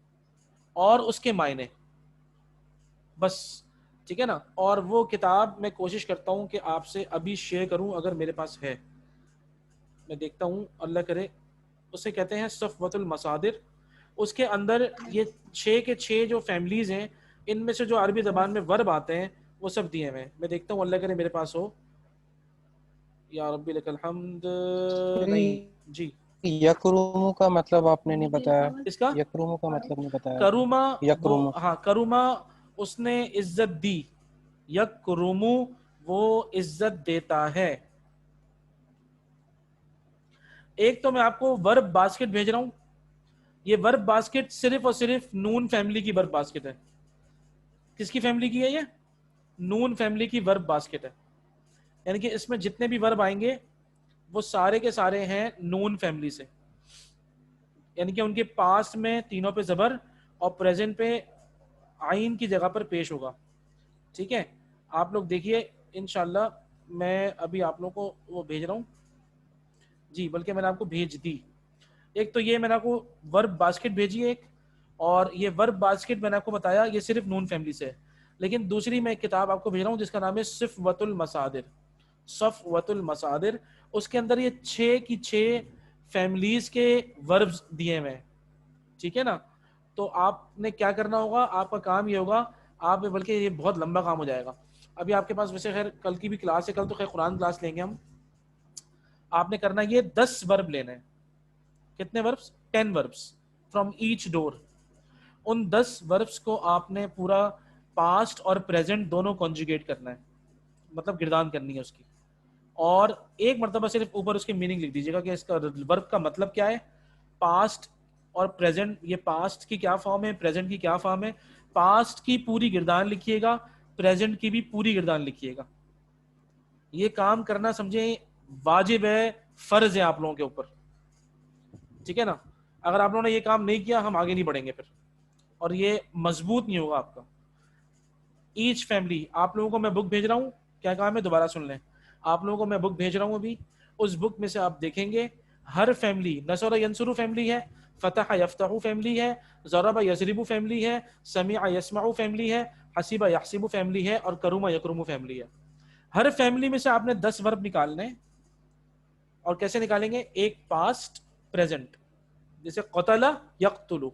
A: اور اس کے معنی. بس ٹھیک ہے نا. اور وہ کتاب میں کوشش کرتا ہوں کہ آپ سے ابھی شیئر کروں اگر میرے پاس ہے, میں دیکھتا ہوں اللہ کرے. اسے کہتے ہیں صفوۃ المصادر. اس کے اندر یہ 6 کے 6 جو فیملیز ہیں ان میں سے جو عربی زبان میں ورب آتے ہیں وہ سب دیے ہوئے ہیں. میں دیکھتا ہوں اللہ کرے میرے پاس ہو. یا ربی لک الحمد. نہیں جی,
B: یکرومو کا مطلب آپ نے نہیں بتایا.
A: اس کا
B: یکرومو کا مطلب نہیں بتایا.
A: کروما, وہ
B: یکرومو
A: ہاں کروما اس نے عزت دی. یکرومو وہ عزت دیتا ہے. ایک تو میں آپ کو ورب باسکٹ بھیج رہا ہوں. یہ ورب باسکٹ صرف اور صرف نون فیملی کی ورب باسکٹ ہے. کس کی فیملی کی ہے یہ؟ نون فیملی کی ورب باسکٹ ہے. یعنی کہ اس میں جتنے بھی ورب آئیں گے وہ سارے کے سارے ہیں نون فیملی سے. یعنی کہ ان کے پاسٹ میں تینوں پہ زبر اور پریزنٹ پہ عین کی جگہ پر پیش ہوگا. ٹھیک ہے, آپ لوگ دیکھیے انشاءاللہ. میں ابھی آپ لوگوں کو وہ بھیج رہا ہوں جی, بلکہ میں نے آپ کو بھیج دی. ایک تو یہ میں نے آپ کو ورب باسکٹ بھیجی ہے ایک, اور یہ ورب باسکٹ میں نے آپ کو بتایا یہ صرف نون فیملی سے ہے. لیکن دوسری میں ایک کتاب آپ کو بھیج رہا ہوں جس کا نام ہے صفوۃ المصادر. صفوۃ المصادر, اس کے اندر یہ 6 کی 6 فیملیز کے وربز دیے ہوئے ہیں. ٹھیک ہے نا. تو آپ نے کیا کرنا ہوگا, آپ کا کام یہ ہوگا, آپ بلکہ یہ بہت لمبا کام ہو جائے گا. ابھی آپ کے پاس ویسے خیر کل کی بھی کلاس ہے, کل تو خیر قرآن کلاس لیں گے ہم. آپ نے کرنا یہ 10 ورب لینا ہے. کتنے verbs? 10 verbs from each door. In 10 verbs کو آپ نے پورا پاسٹ اور پریزنٹ دونوں کنجوگیٹ کرنا ہے, مطلب گردان کرنی ہے اس کی. اور ایک مرتبہ صرف اوپر اس کی میننگ لکھ دیجیے گا کہ اس کا ورب کا مطلب کیا ہے. پاسٹ اور پریزنٹ, یہ پاسٹ کی کیا فارم ہے, پریزنٹ کی کیا فارم ہے. پاسٹ کی پوری گردان لکھیے گا, پریزنٹ کی بھی پوری گردان لکھیے گا. یہ کام کرنا سمجھیں واجب ہے, فرض ہے آپ لوگوں کے اوپر. ٹھیک ہے نا. اگر آپ لوگوں نے یہ کام نہیں کیا ہم آگے نہیں بڑھیں گے پھر, اور یہ مضبوط نہیں ہوگا آپ کا. ایچ فیملی, آپ لوگوں کو میں بک بھیج رہا ہوں, کیا کام ہے دوبارہ سن لیں. آپ لوگوں کو میں بک بھیج رہا ہوں ابھی, اس بک میں سے آپ دیکھیں گے ہر فیملی, نصر ینصر فیملی ہے, فتح یفتح فیملی ہے, ضرب یضرب فیملی ہے, سمع یسمع فیملی ہے, حسب یحسب فیملی ہے, اور کرم یکرم فیملی ہے. ہر فیملی میں سے آپ نے 10 ورب نکالنے. اور کیسے نکالیں گے؟ ایک پاسٹ پریزنٹ, جیسے قتل یقتل,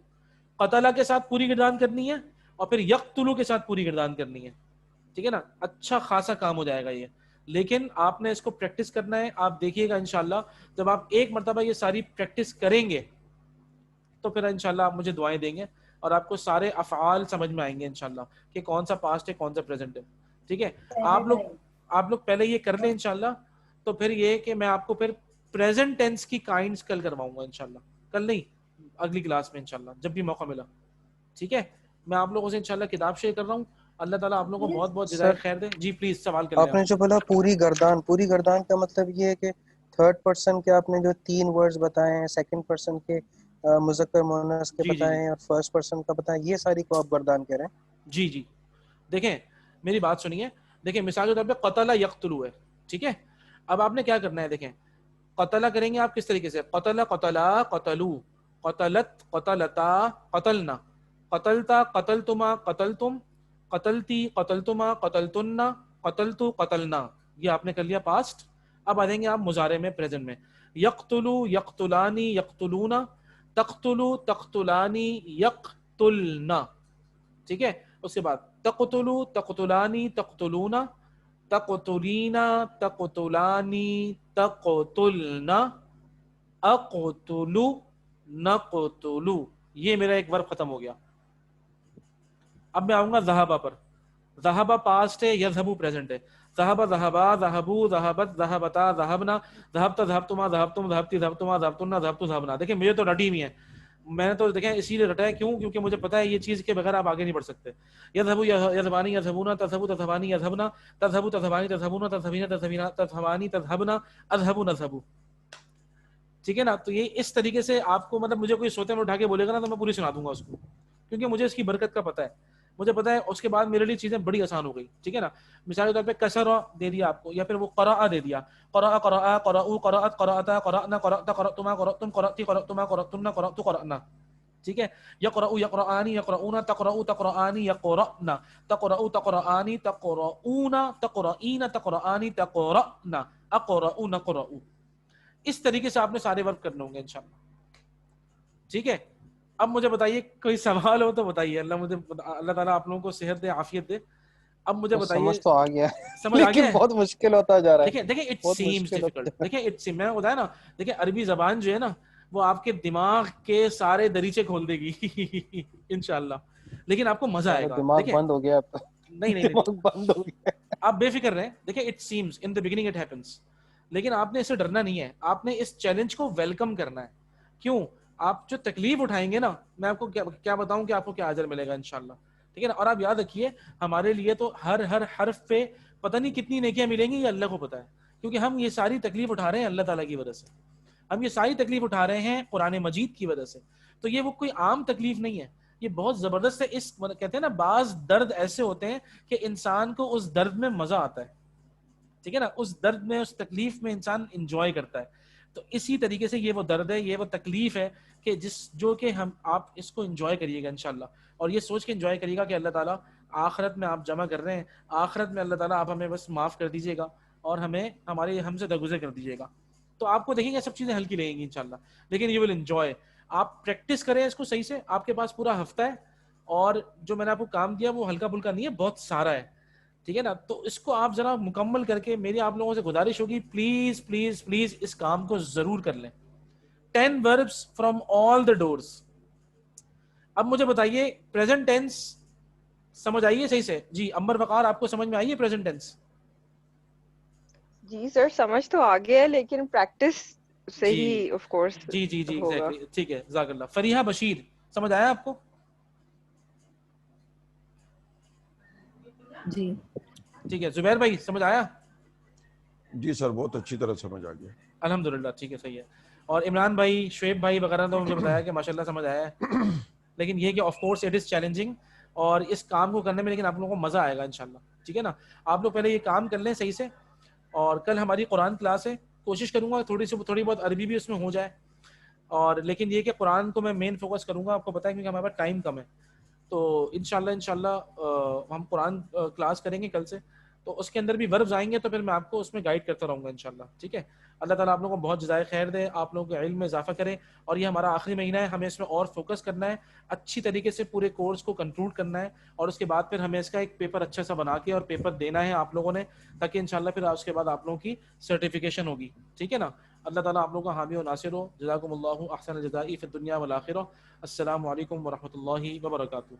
A: قتل کے ساتھ پوری گردان کرنی ہے, اور پھر یقتل کے ساتھ پوری گردان کرنی ہے. ٹھیک ہے نا. اچھا خاصا کام ہو جائے گا یہ, لیکن آپ نے اس کو پریکٹس کرنا ہے. آپ دیکھیے گا انشاءاللہ جب آپ ایک مرتبہ یہ ساری پریکٹس کریں گے تو پھر انشاءاللہ آپ مجھے دعائیں دیں گے, اور آپ کو سارے افعال سمجھ میں آئیں گے انشاءاللہ کہ کون سا پاسٹ ہے کون سا پریزنٹ ہے. ٹھیک ہے, آپ لوگ پہلے یہ کر لیں انشاءاللہ. تو پھر یہ کہ میں آپ کو پھر پریزنٹ ٹینس کی کائنڈز کل کرواؤں گا انشاءاللہ. کل نہیں, اگلی کلاس میں انشاءاللہ جب بھی موقع ملا. ٹھیک ہے, میں آپ لوگوں سے انشاءاللہ کتاب شیئر کر رہا ہوں. اللہ تعالیٰ آپ لوگوں کو بہت بہت
B: سر
A: جزائے خیر دے. جی پلیز سوال کر لیں
B: آپ نے جو بولا پوری گردان, پوری گردان کا مطلب یہ ہے کہ تھرڈ پرسن کے آپ نے جو 3 ورڈز بتائے ہیں, سیکنڈ پرسن کے مذکر مؤنث کے
A: جی جی
B: بتائے
A: جی
B: ہیں, اور فرسٹ پرسن کا بتائیں, یہ ساری کو آپ گردان کہہ رہے ہیں.
A: جی جی. دیکھیں میری بات سنیے. دیکھیں مثال کے طور پہ قتل یقتلو ہے. ٹھیک ہے, اب آپ نے کیا کرنا ہے, دیکھیں قتل کریں گے آپ کس طریقے سے, قتل قتلا قتلو, قتلت قتلتا قتلنا, قتلتا قتلتما قتلتم, قتلتی قتلتما قتلتن, قتلتو قتلنا. یہ آپ نے کر لیا پاسٹ. اب آ جائیں گے آپ مضارع میں, پریزنٹ میں. یقتلو یقتلانی یقتلون, تقتلو تقتلانی یقتلنا. ٹھیک ہے, اس کے بعد تقتلو تقتلانی تقتلون, تقتلینا تقتلانی تقتلنا, اقتلو نقتلو. یہ میرا ایک ورب ختم ہو گیا. اب میں آؤں گا ذہبہ پر. ذہبہ پاسٹ ہے, یذہبو پریزنٹ ہے. ذہبہ ذہبا ذہبو ذہبت ذہبتا ذہبنا, ذہبتا ذہبتما ذہبتم ذہبتی ذہبتما ذہبتن ذہبتو ذہبنا. دیکھیں مجھے تو رٹی ہوئی ہیں, میں نے تو دیکھیں اسی لیے رٹا ہے. کیوں؟ کیونکہ مجھے پتا ہے یہ چیز کے بغیر آپ آگے نہیں بڑھ سکتے. یذہبو یذہبانی یذہبون, تذہبو تذہبانی یذہبنا, تذہبو تذہبانی تذہبون, تذہبین تذہبینا تذہبانی تذہبنا, اذہبو نذہبو. ٹھیک ہے نا. تو یہ اس طریقے سے آپ کو, مطلب مجھے کوئی سوتے میں اٹھا کے بولے گا نا تو میں پوری سنا دوں گا اس کو, کیونکہ مجھے اس کی برکت کا پتہ ہے. مجھے پتا ہے اس کے بعد میرے لیے چیزیں بڑی آسان ہو گئی. ٹھیک ہے نا. مثال کے طور پہ کسرا دے دیا آپ کو, یا پھر وہ قرأ دے دیا, قرأ قرأ قرأو قرأت قرأتا قرأنا قرأت قرأتما قرأتم قرأتی قرأتما قرأتن قرأت قرأنا. ٹھیک ہے. یقرؤ یقرآنی یقرؤون تقرؤ تقرآنی یقرأن تقرؤ تقرآنی تقرؤون تقرئین تقرآنی تقرأن اقرؤ نقرؤ. اس طریقے سے آپ نے سارے ورک کرنے ہوں گے انشاءاللہ. ٹھیک ہے. اب مجھے بتائیے کوئی سوال ہو تو بتائیے. اللہ تعالیٰ آپ لوگوں کو صحت دے, عافیت دے. اب مجھے بتائیے,
B: سمجھ تو آ گیا
A: سمجھ آ گیا
B: لیکن بہت مشکل ہوتا جا رہا ہے.
A: دیکھیں اٹ
B: بہت
A: سیمز
B: مشکل
A: ڈیفیکلٹ.
B: ہوتا
A: دیکھیں میں نے بتایا نا, دیکھیں عربی زبان جو ہے نا وہ آپ کے دماغ کے سارے دریچے کھول دے گی انشاءاللہ, لیکن آپ کو مزہ آئے
B: ہے.
A: گا.
B: دماغ
A: دیکھیں
B: بند ہو گیا اب,
A: نہیں
B: دماغ بند ہو گیا.
A: آپ بے فکر رہیں. دیکھیں it seems in the beginning it happens, لیکن آپ نے اس سے ڈرنا نہیں ہے. آپ نے اس چیلنج کو ویلکم کرنا ہے. کیوں؟ آپ جو تکلیف اٹھائیں گے نا, میں آپ کو کیا بتاؤں کہ آپ کو کیا اجر ملے گا انشاءاللہ. ٹھیک ہے نا. اور آپ یاد رکھیے ہمارے لیے تو ہر حرف پہ پتہ نہیں کتنی نیکیاں ملیں گی, یہ اللہ کو پتہ ہے, کیونکہ ہم یہ ساری تکلیف اٹھا رہے ہیں اللہ تعالیٰ کی وجہ سے. ہم یہ ساری تکلیف اٹھا رہے ہیں قرآن مجید کی وجہ سے. تو یہ وہ کوئی عام تکلیف نہیں ہے, یہ بہت زبردست ہے. اس کہتے ہیں نا بعض درد ایسے ہوتے ہیں کہ انسان کو اس درد میں مزہ آتا ہے. ٹھیک ہے نا, اس درد میں, اس تکلیف میں انسان انجوائے کرتا ہے. تو اسی طریقے سے یہ وہ درد ہے, یہ وہ تکلیف ہے کہ جو کہ آپ اس کو انجوائے کریے گا انشاءاللہ. اور یہ سوچ کے انجوائے کریے گا کہ اللہ تعالیٰ آخرت میں آپ جمع کر رہے ہیں, آخرت میں اللہ تعالیٰ آپ ہمیں بس معاف کر دیجیے گا اور ہم سے درگزر کر دیجیے گا. تو آپ کو دیکھیں گے سب چیزیں ہلکی لگیں گی انشاءاللہ, لیکن یو ول انجوائے. آپ پریکٹس کریں اس کو صحیح سے. آپ کے پاس پورا ہفتہ ہے, اور جو میں نے آپ کو کام دیا وہ ہلکا پھلکا نہیں ہے, بہت سارا ہے. ٹھیک ہے نا. تو اس کو آپ ذرا مکمل کر کے, میری آپ لوگوں سے گزارش ہوگی پلیز پلیز پلیز اس کام کو ضرور کر لیں. 10 verbs from all the doors. اب مجھے بتائیے پریزنٹ ٹینس سمجھ آئیے صحیح سے؟ جی عمر وقار, آپ کو سمجھ میں آئیے پریزنٹ ٹینس؟
D: جی سر سمجھ تو آ گیا ہے, لیکن پریکٹس سے
A: جی
D: ہی آف کورس
A: جی جی جی
D: ہوگا.
A: ایگزیکٹلی. ٹھیک ہے, جزاک اللہ. فریحہ بشیر سمجھ آیا آپ کو؟
E: جی
A: ٹھیک ہے. زبیر بھائی سمجھ آیا؟
C: جی سر بہت اچھی طرح سمجھ آ گیا.
A: الحمدللہ. ٹھیک ہے, صحیح ہے. اور عمران بھائی, شعیب بھائی وغیرہ تو مجھے بتایا کہ ماشاءاللہ سمجھ آیا ہے, لیکن یہ کہ of course it is challenging, اور اس کام کو کرنے میں لیکن آپ لوگوں کو مزہ آئے گا انشاءاللہ. ٹھیک ہے نا. آپ لوگ پہلے یہ کام کر لیں صحیح سے, اور کل ہماری قرآن کلاس ہے, کوشش کروں گا تھوڑی بہت عربی بھی اس میں ہو جائے, اور لیکن یہ کہ قرآن کو میں مین فوکس کروں گا. آپ کو پتہ ہے کیونکہ ہمارے پاس ٹائم کم ہے. تو انشاءاللہ ہم قرآن کلاس کریں گے کل سے, تو اس کے اندر بھی وربز آئیں گے, تو پھر میں آپ کو اس میں گائیڈ کرتا رہوں گا انشاءاللہ. ٹھیک ہے. اللہ تعالیٰ آپ لوگوں کو بہت جزائے خیر دے, آپ لوگوں کے علم میں اضافہ کرے. اور یہ ہمارا آخری مہینہ ہے, ہمیں اس میں اور فوکس کرنا ہے, اچھی طریقے سے پورے کورس کو کنکلوڈ کرنا ہے, اور اس کے بعد پھر ہمیں اس کا ایک پیپر اچھا سا بنا کے اور پیپر دینا ہے آپ لوگوں نے, تاکہ انشاءاللہ پھر اس کے بعد آپ لوگوں کی سرٹیفکیشن ہوگی. ٹھیک ہے نا. اللہ تعالیٰ آپ لوگوں کا حامی و ناصر ہو. جزاکم اللہ احسن الجزاء فی الدنیا والآخرہ. السلام علیکم ورحمۃ اللہ وبرکاتہ.